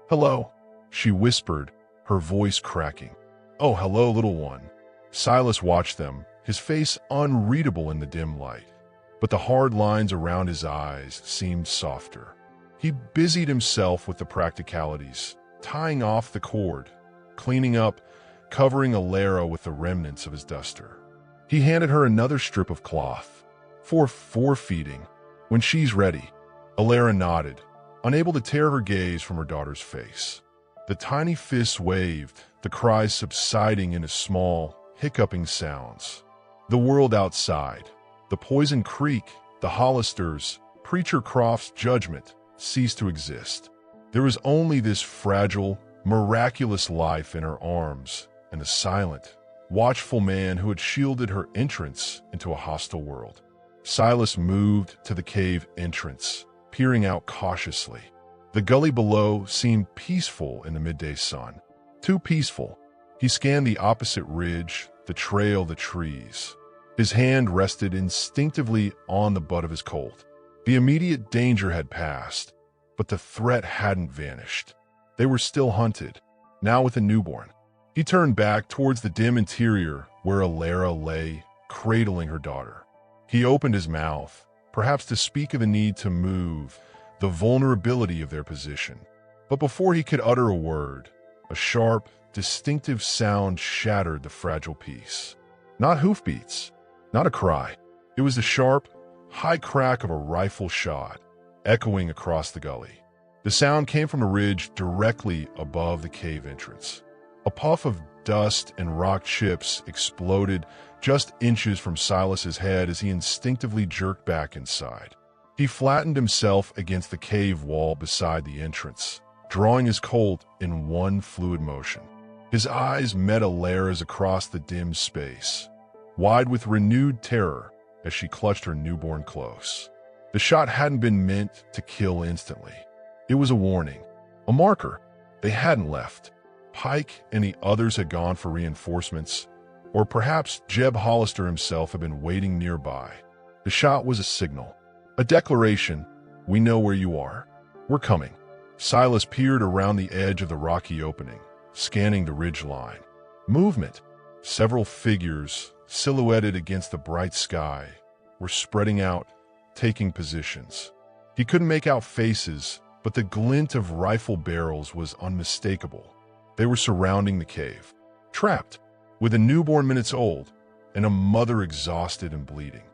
"Hello," she whispered, her voice cracking. "Oh, hello, little one." Silas watched them, his face unreadable in the dim light, but the hard lines around his eyes seemed softer. He busied himself with the practicalities, tying off the cord, cleaning up, covering Elara with the remnants of his duster. He handed her another strip of cloth, for forefeeding. "When she's ready." Elara nodded, unable to tear her gaze from her daughter's face. The tiny fists waved, the cries subsiding into small, hiccuping sounds. The world outside, the Poison Creek, the Hollisters, Preacher Croft's judgment, ceased to exist. There was only this fragile, miraculous life in her arms and the silent, watchful man who had shielded her entrance into a hostile world. Silas moved to the cave entrance, peering out cautiously. The gully below seemed peaceful in the midday sun. Too peaceful. He scanned the opposite ridge, the trail, the trees. His hand rested instinctively on the butt of his Colt. The immediate danger had passed, but the threat hadn't vanished. They were still hunted, now with a newborn. He turned back towards the dim interior where Elara lay, cradling her daughter. He opened his mouth, perhaps to speak of the need to move, the vulnerability of their position. But before he could utter a word, a sharp, distinctive sound shattered the fragile peace. Not hoofbeats, not a cry. It was the sharp, high crack of a rifle shot, echoing across the gully. The sound came from a ridge directly above the cave entrance. A puff of dust and rock chips exploded just inches from Silas's head as he instinctively jerked back inside. He flattened himself against the cave wall beside the entrance, drawing his Colt in one fluid motion. His eyes met Elara's across the dim space, wide with renewed terror as she clutched her newborn close. The shot hadn't been meant to kill instantly. It was a warning, a marker. They hadn't left. Pike and the others had gone for reinforcements, or perhaps Jeb Hollister himself had been waiting nearby. The shot was a signal, a declaration. We know where you are. We're coming. Silas peered around the edge of the rocky opening, scanning the ridge line. Movement. Several figures, silhouetted against the bright sky, were spreading out, taking positions. He couldn't make out faces, but the glint of rifle barrels was unmistakable. They were surrounding the cave, trapped, with a newborn minutes old, and a mother exhausted and bleeding.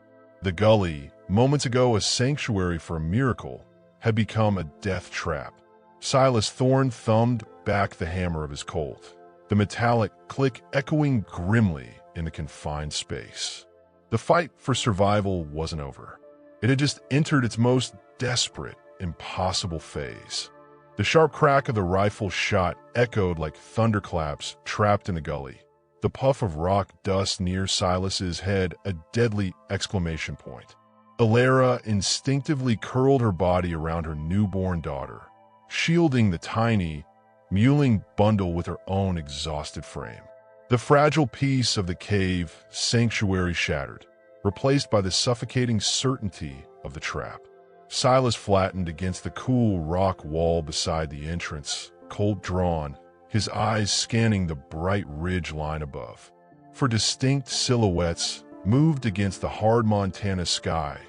The gully, moments ago a sanctuary for a miracle, had become a death trap. Silas Thorne thumbed back the hammer of his Colt, the metallic click echoing grimly in the confined space. The fight for survival wasn't over. It had just entered its most desperate, impossible phase. The sharp crack of the rifle shot echoed like thunderclaps trapped in the gully. The puff of rock dust near Silas's head a deadly exclamation point. Elara instinctively curled her body around her newborn daughter, shielding the tiny, mewling bundle with her own exhausted frame. The fragile peace of the cave sanctuary shattered, replaced by the suffocating certainty of the trap. Silas flattened against the cool rock wall beside the entrance, Colt drawn, his eyes scanning the bright ridge line above. For distinct silhouettes moved against the hard Montana sky,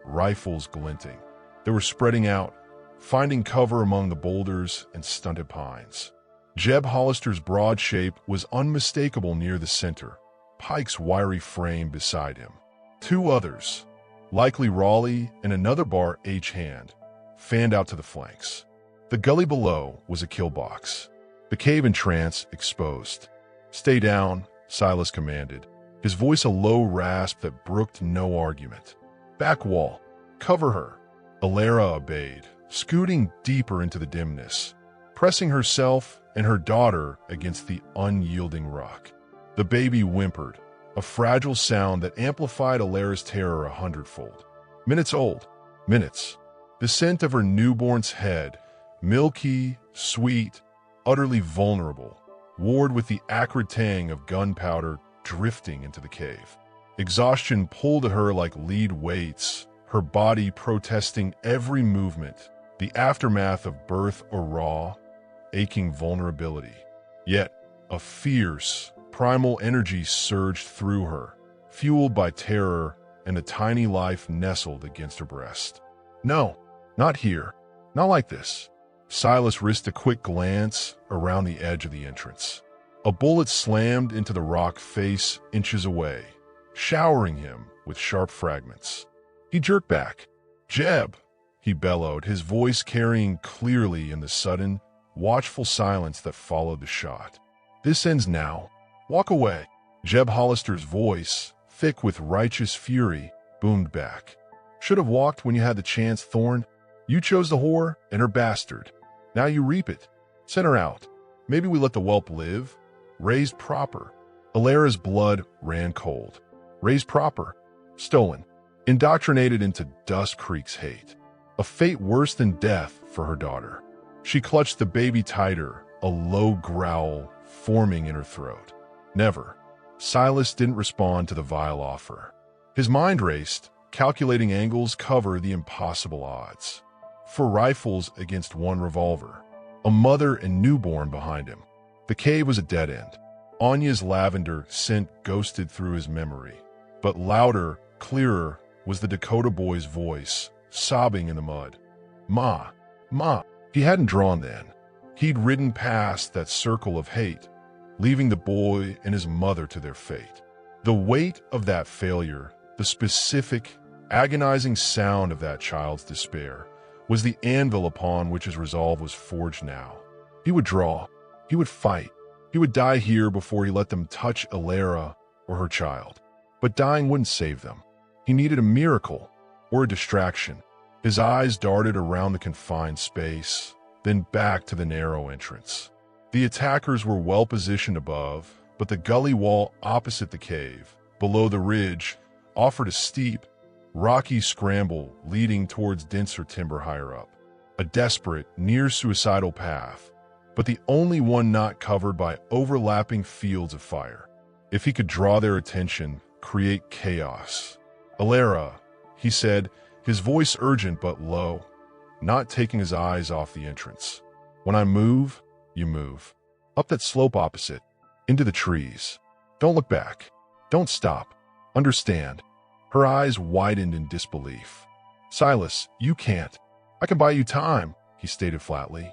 rifles glinting. They were spreading out, finding cover among the boulders and stunted pines. Jeb Hollister's broad shape was unmistakable near the center, Pike's wiry frame beside him. Two others, likely Raleigh and another Bar H hand, fanned out to the flanks. The gully below was a kill box, the cave entrance exposed. "Stay down," Silas commanded, his voice a low rasp that brooked no argument. "Back wall. Cover her." Elara obeyed, scooting deeper into the dimness, pressing herself and her daughter against the unyielding rock. The baby whimpered, a fragile sound that amplified Elara's terror 100-fold. Minutes old. Minutes. The scent of her newborn's head, milky, sweet, utterly vulnerable, warred with the acrid tang of gunpowder drifting into the cave. Exhaustion pulled at her like lead weights, her body protesting every movement, the aftermath of birth or raw, aching vulnerability. Yet, a fierce, primal energy surged through her, fueled by terror and a tiny life nestled against her breast. "No, not here. Not like this." Silas risked a quick glance around the edge of the entrance. A bullet slammed into the rock face inches away, showering him with sharp fragments. He jerked back. "Jeb!" he bellowed, his voice carrying clearly in the sudden, watchful silence that followed the shot. "This ends now. Walk away." Jeb Hollister's voice, thick with righteous fury, boomed back. "Should have walked when you had the chance, Thorne. You chose the whore and her bastard. Now you reap it. Send her out. Maybe we let the whelp live. Raised proper." Elara's blood ran cold. Raised proper. Stolen. Indoctrinated into Dustcreek's hate. A fate worse than death for her daughter. She clutched the baby tighter, a low growl forming in her throat. "Never." Silas didn't respond to the vile offer. His mind raced, calculating angles cover the impossible odds. 4 rifles against 1 revolver. A mother and newborn behind him. The cave was a dead end. Anya's lavender scent ghosted through his memory. But louder, clearer, was the Dakota boy's voice, sobbing in the mud. "Ma, Ma." He hadn't drawn then. He'd ridden past that circle of hate, leaving the boy and his mother to their fate. The weight of that failure, the specific, agonizing sound of that child's despair, was the anvil upon which his resolve was forged now. He would draw. He would fight. He would die here before he let them touch Elara or her child. But dying wouldn't save them. He needed a miracle or a distraction. His eyes darted around the confined space, then back to the narrow entrance. The attackers were well positioned above, but the gully wall opposite the cave, below the ridge, offered a steep, rocky scramble leading towards denser timber higher up. A desperate, near-suicidal path, but the only one not covered by overlapping fields of fire. If he could draw their attention, create chaos. "Elara," he said, his voice urgent but low, not taking his eyes off the entrance. "When I move, you move. Up that slope opposite, into the trees. Don't look back. Don't stop. Understand?" Her eyes widened in disbelief. "Silas, you can't. I can buy you time," he stated flatly.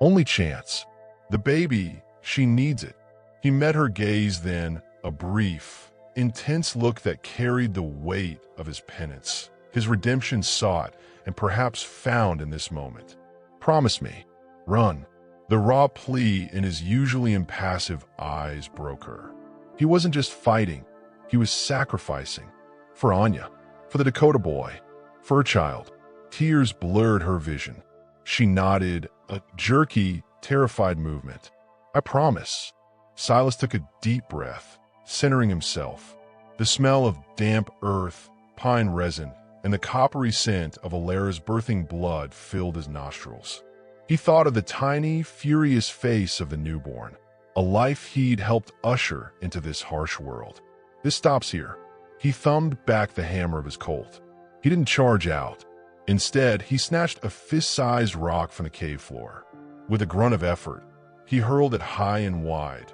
"Only chance. The baby, she needs it." He met her gaze then, a brief, intense look that carried the weight of his penance, his redemption sought and perhaps found in this moment. "Promise me. Run." The raw plea in his usually impassive eyes broke her. He wasn't just fighting, he was sacrificing. For Anya, for the Dakota boy, for her child. Tears blurred her vision. She nodded, a jerky, terrified movement. "I promise." Silas took a deep breath, centering himself. The smell of damp earth, pine resin, and the coppery scent of Elara's birthing blood filled his nostrils. He thought of the tiny, furious face of the newborn, a life he'd helped usher into this harsh world. "This stops here." He thumbed back the hammer of his Colt. He didn't charge out. Instead, he snatched a fist-sized rock from the cave floor. With a grunt of effort, he hurled it high and wide,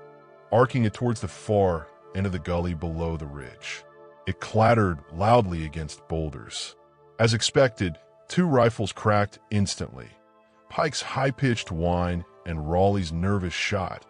arcing it towards the far end of the gully below the ridge. It clattered loudly against boulders. As expected, 2 rifles cracked instantly. Pike's high-pitched whine and Raleigh's nervous shot,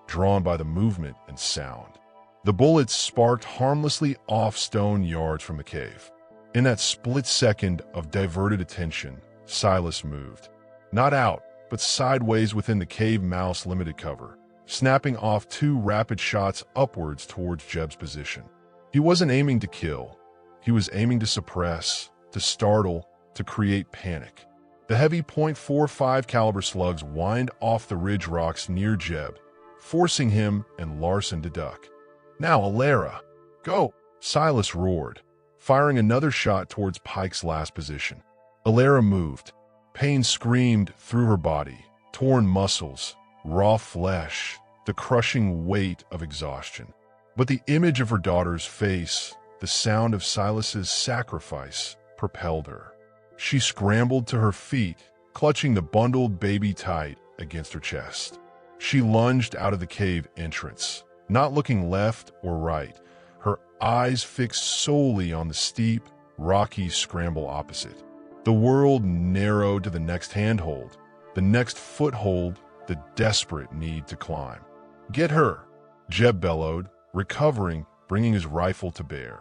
drawn by the movement and sound. The bullets sparked harmlessly off stone yards from the cave. In that split second of diverted attention, Silas moved. Not out, but sideways within the cave mouth's limited cover, snapping off 2 rapid shots upwards towards Jeb's position. He wasn't aiming to kill. He was aiming to suppress, to startle, to create panic. The heavy .45 caliber slugs whined off the ridge rocks near Jeb, forcing him and Larson to duck. "Now, Elara, go!" Silas roared, firing another shot towards Pike's last position. Elara moved. Pain screamed through her body, torn muscles, raw flesh, the crushing weight of exhaustion. But the image of her daughter's face, the sound of Silas's sacrifice, propelled her. She scrambled to her feet, clutching the bundled baby tight against her chest. She lunged out of the cave entrance, not looking left or right, her eyes fixed solely on the steep, rocky scramble opposite. The world narrowed to the next handhold, the next foothold, the desperate need to climb. "Get her!" Jeb bellowed, recovering, bringing his rifle to bear.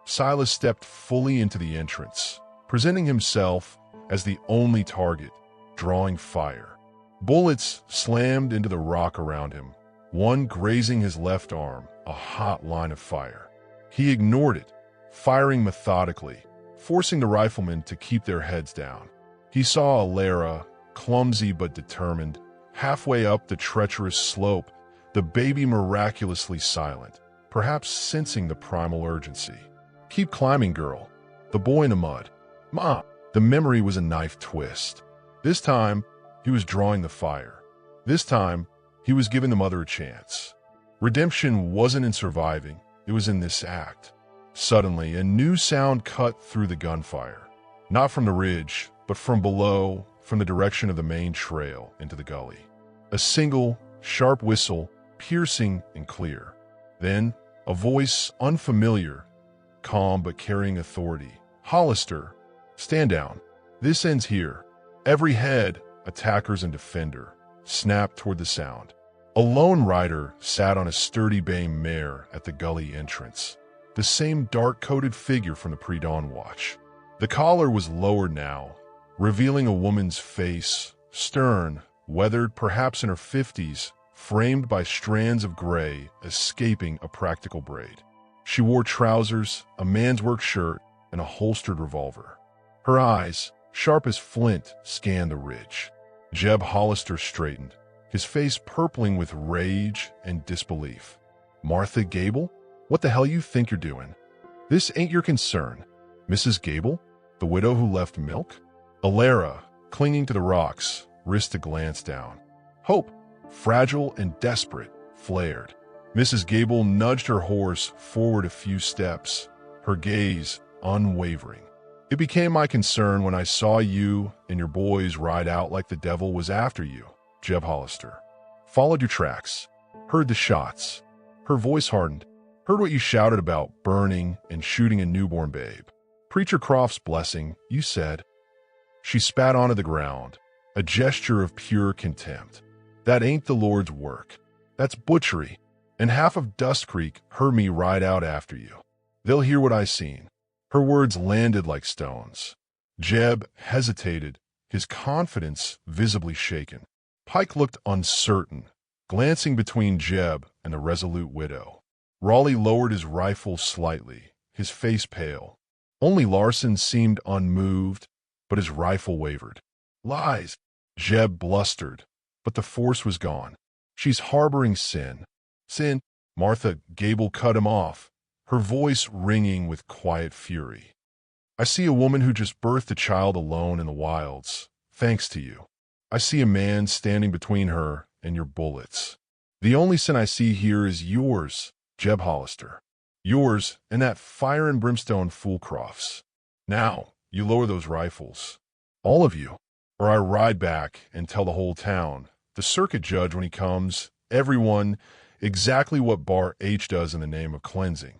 Silas stepped fully into the entrance, presenting himself as the only target, drawing fire. Bullets slammed into the rock around him, one grazing his left arm, a hot line of fire. He ignored it, firing methodically, forcing the riflemen to keep their heads down. He saw Elara, clumsy but determined, halfway up the treacherous slope, the baby miraculously silent, perhaps sensing the primal urgency. "Keep climbing, girl." The boy in the mud. "Mom." The memory was a knife twist. This time, he was drawing the fire. This time, he was giving the mother a chance. Redemption wasn't in surviving, it was in this act. Suddenly, a new sound cut through the gunfire. Not from the ridge, but from below, from the direction of the main trail into the gully. A single, sharp whistle, piercing and clear. Then, a voice unfamiliar, calm but carrying authority. "Hollister, stand down. This ends here." Every head, attackers and defender, snapped toward the sound. A lone rider sat on a sturdy bay mare at the gully entrance, the same dark-coated figure from the pre-dawn watch. The collar was lowered now, revealing a woman's face, stern, weathered, perhaps in her 50s, framed by strands of gray escaping a practical braid. She wore trousers, a man's work shirt, and a holstered revolver. Her eyes, sharp as flint, scanned the ridge. Jeb Hollister straightened, his face purpling with rage and disbelief. "Martha Gable? What the hell you think you're doing? This ain't your concern." "Mrs. Gable? The widow who left milk?" Elara, clinging to the rocks, risked a glance down. Hope, fragile and desperate, flared. Mrs. Gable nudged her horse forward a few steps, her gaze unwavering. "It became my concern when I saw you and your boys ride out like the devil was after you." Jeb Hollister followed your tracks, heard the shots. Her voice hardened. "Heard what you shouted about burning and shooting a newborn babe. Preacher Croft's blessing, you said." She spat onto the ground, a gesture of pure contempt. "That ain't the Lord's work. That's butchery. And half of Dustcreek heard me ride out after you. They'll hear what I seen." Her words landed like stones. Jeb hesitated, his confidence visibly shaken. Pike looked uncertain, glancing between Jeb and the resolute widow. Raleigh lowered his rifle slightly, his face pale. Only Larson seemed unmoved, but his rifle wavered. "Lies," Jeb blustered, but the force was gone. "She's harboring sin." "Sin?" Martha Gable cut him off, her voice ringing with quiet fury. "I see a woman who just birthed a child alone in the wilds, thanks to you. I see a man standing between her and your bullets. The only sin I see here is yours, Jeb Hollister. Yours and that fire and brimstone Foolcroft's. Now, you lower those rifles. All of you. Or I ride back and tell the whole town, the circuit judge when he comes, everyone, exactly what Bar H does in the name of cleansing.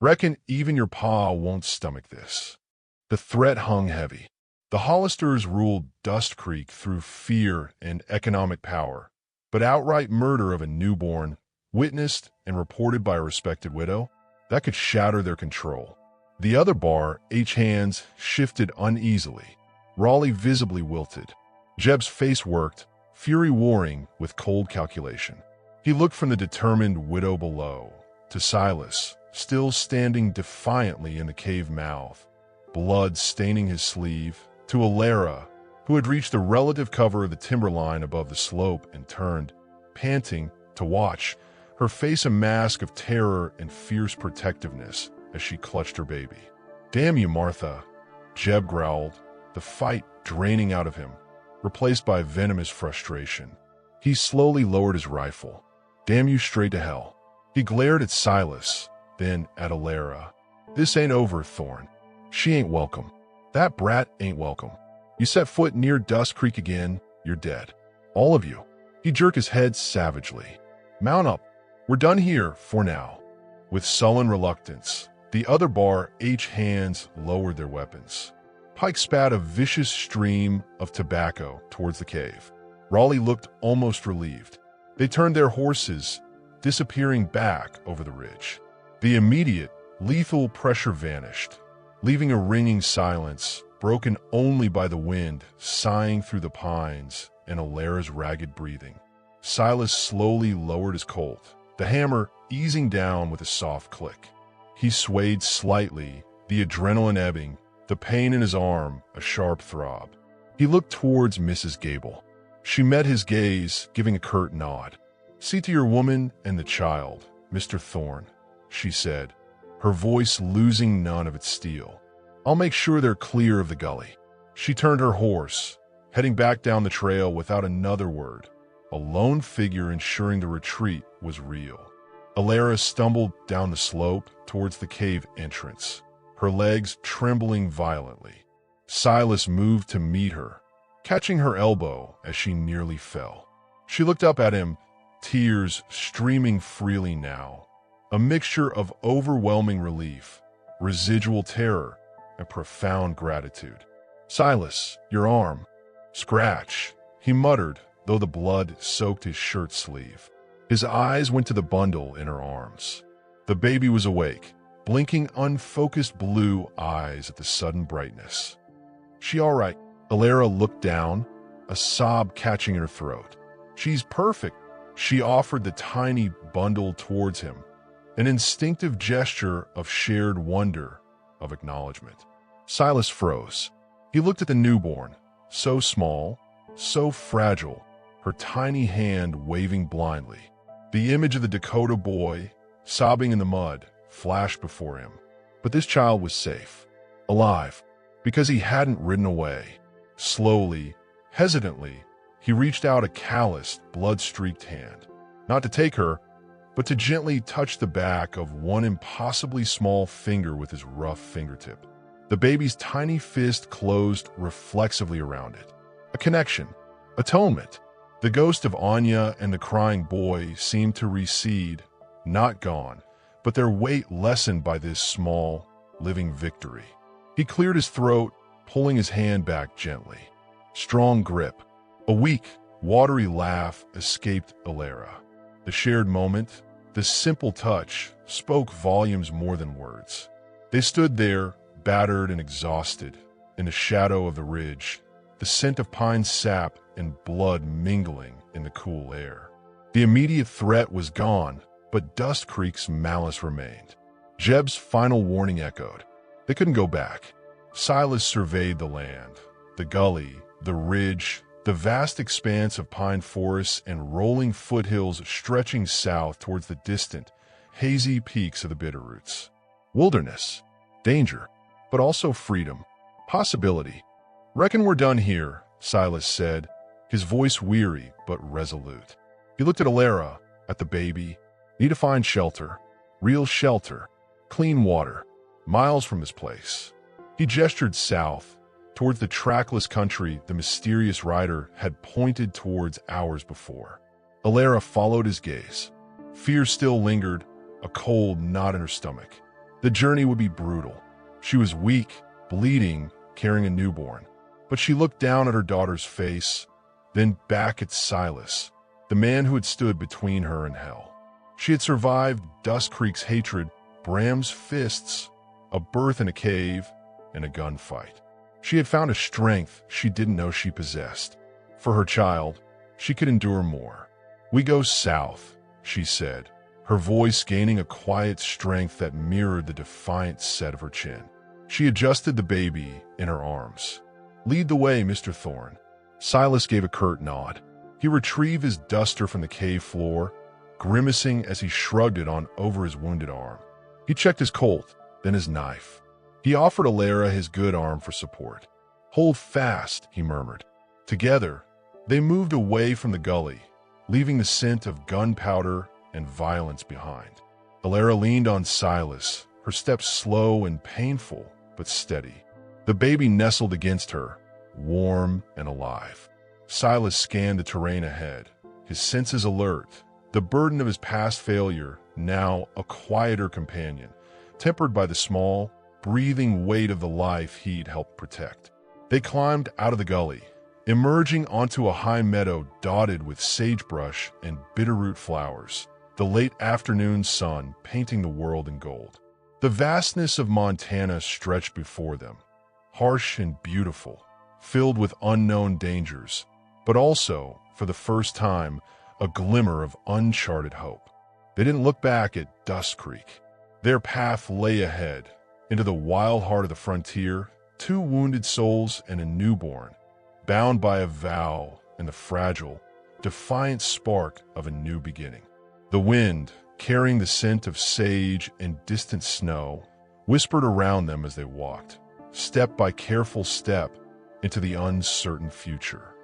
Reckon even your pa won't stomach this." The threat hung heavy. The Hollisters ruled Dustcreek through fear and economic power, but outright murder of a newborn, witnessed and reported by a respected widow, that could shatter their control. The other Bar H hands shifted uneasily. Raleigh visibly wilted. Jeb's face worked, fury warring with cold calculation. He looked from the determined widow below to Silas, still standing defiantly in the cave mouth, blood staining his sleeve, to Elara, who had reached the relative cover of the timberline above the slope and turned, panting, to watch, her face a mask of terror and fierce protectiveness as she clutched her baby. "Damn you, Martha," Jeb growled, the fight draining out of him, replaced by venomous frustration. He slowly lowered his rifle. "Damn you straight to hell." He glared at Silas, then at Elara. "This ain't over, Thorn. She ain't welcome. That brat ain't welcome. You set foot near Dustcreek again, you're dead. All of you." He jerked his head savagely. "Mount up. We're done here for now." With sullen reluctance, the other Bar H hands lowered their weapons. Pike spat a vicious stream of tobacco towards the cave. Raleigh looked almost relieved. They turned their horses, disappearing back over the ridge. The immediate, lethal pressure vanished, leaving a ringing silence, broken only by the wind sighing through the pines and Elara's ragged breathing. Silas slowly lowered his Colt, the hammer easing down with a soft click. He swayed slightly, the adrenaline ebbing, the pain in his arm a sharp throb. He looked towards Mrs. Gable. She met his gaze, giving a curt nod. "See to your woman and the child, Mr. Thorn," she said, her voice losing none of its steel. "I'll make sure they're clear of the gully." She turned her horse, heading back down the trail without another word, a lone figure ensuring the retreat was real. Elara stumbled down the slope towards the cave entrance, her legs trembling violently. Silas moved to meet her, catching her elbow as she nearly fell. She looked up at him, tears streaming freely now, a mixture of overwhelming relief, residual terror, and profound gratitude. "Silas, your arm." "Scratch," he muttered, though the blood soaked his shirt sleeve. His eyes went to the bundle in her arms. The baby was awake, blinking unfocused blue eyes at the sudden brightness. "She all right?" Elara looked down, a sob catching in her throat. "She's perfect. She offered the tiny bundle towards him, an instinctive gesture of shared wonder, of acknowledgement. Silas froze. He looked at the newborn, so small, so fragile, her tiny hand waving blindly. The image of the Dakota boy, sobbing in the mud, flashed before him. But this child was safe, alive, because he hadn't ridden away. Slowly, hesitantly, he reached out a calloused, blood-streaked hand, not to take her, but to gently touch the back of one impossibly small finger with his rough fingertip. The baby's tiny fist closed reflexively around it. A connection, atonement. The ghost of Anya and the crying boy seemed to recede, not gone, but their weight lessened by this small, living victory. He cleared his throat, pulling his hand back gently. Strong grip. A weak, watery laugh escaped Elara. The shared moment, the simple touch, spoke volumes more than words. They stood there, battered and exhausted, in the shadow of the ridge, the scent of pine sap and blood mingling in the cool air. The immediate threat was gone, but Dustcreek's malice remained. Jeb's final warning echoed. They couldn't go back. Silas surveyed the land, the gully, the ridge, the vast expanse of pine forests and rolling foothills stretching south towards the distant, hazy peaks of the Bitterroots. Wilderness, danger, but also freedom, possibility. "Reckon we're done here," Silas said, his voice weary but resolute. He looked at Elara, at the baby. "Need to find shelter, real shelter, clean water, miles from this place." He gestured south, towards the trackless country the mysterious rider had pointed towards hours before. Elara followed his gaze. Fear still lingered, a cold knot in her stomach. The journey would be brutal. She was weak, bleeding, carrying a newborn. But she looked down at her daughter's face, then back at Silas, the man who had stood between her and hell. She had survived Dustcreek's hatred, Bram's fists, a birth in a cave, and a gunfight. She had found a strength she didn't know she possessed. For her child, she could endure more. "We go south," she said, her voice gaining a quiet strength that mirrored the defiant set of her chin. She adjusted the baby in her arms. "Lead the way, Mr. Thorne." Silas gave a curt nod. He retrieved his duster from the cave floor, grimacing as he shrugged it on over his wounded arm. He checked his Colt, then his knife. He offered Elara his good arm for support. "Hold fast," he murmured. Together, they moved away from the gully, leaving the scent of gunpowder and violence behind. Elara leaned on Silas, her steps slow and painful, but steady. The baby nestled against her, warm and alive. Silas scanned the terrain ahead, his senses alert, the burden of his past failure now a quieter companion, tempered by the small, breathing weight of the life he'd helped protect. They climbed out of the gully, emerging onto a high meadow dotted with sagebrush and bitterroot flowers, the late afternoon sun painting the world in gold. The vastness of Montana stretched before them, harsh and beautiful, filled with unknown dangers, but also, for the first time, a glimmer of uncharted hope. They didn't look back at Dustcreek. Their path lay ahead, into the wild heart of the frontier, 2 wounded souls and a newborn, bound by a vow and the fragile, defiant spark of a new beginning. The wind, carrying the scent of sage and distant snow, whispered around them as they walked, step by careful step, into the uncertain future.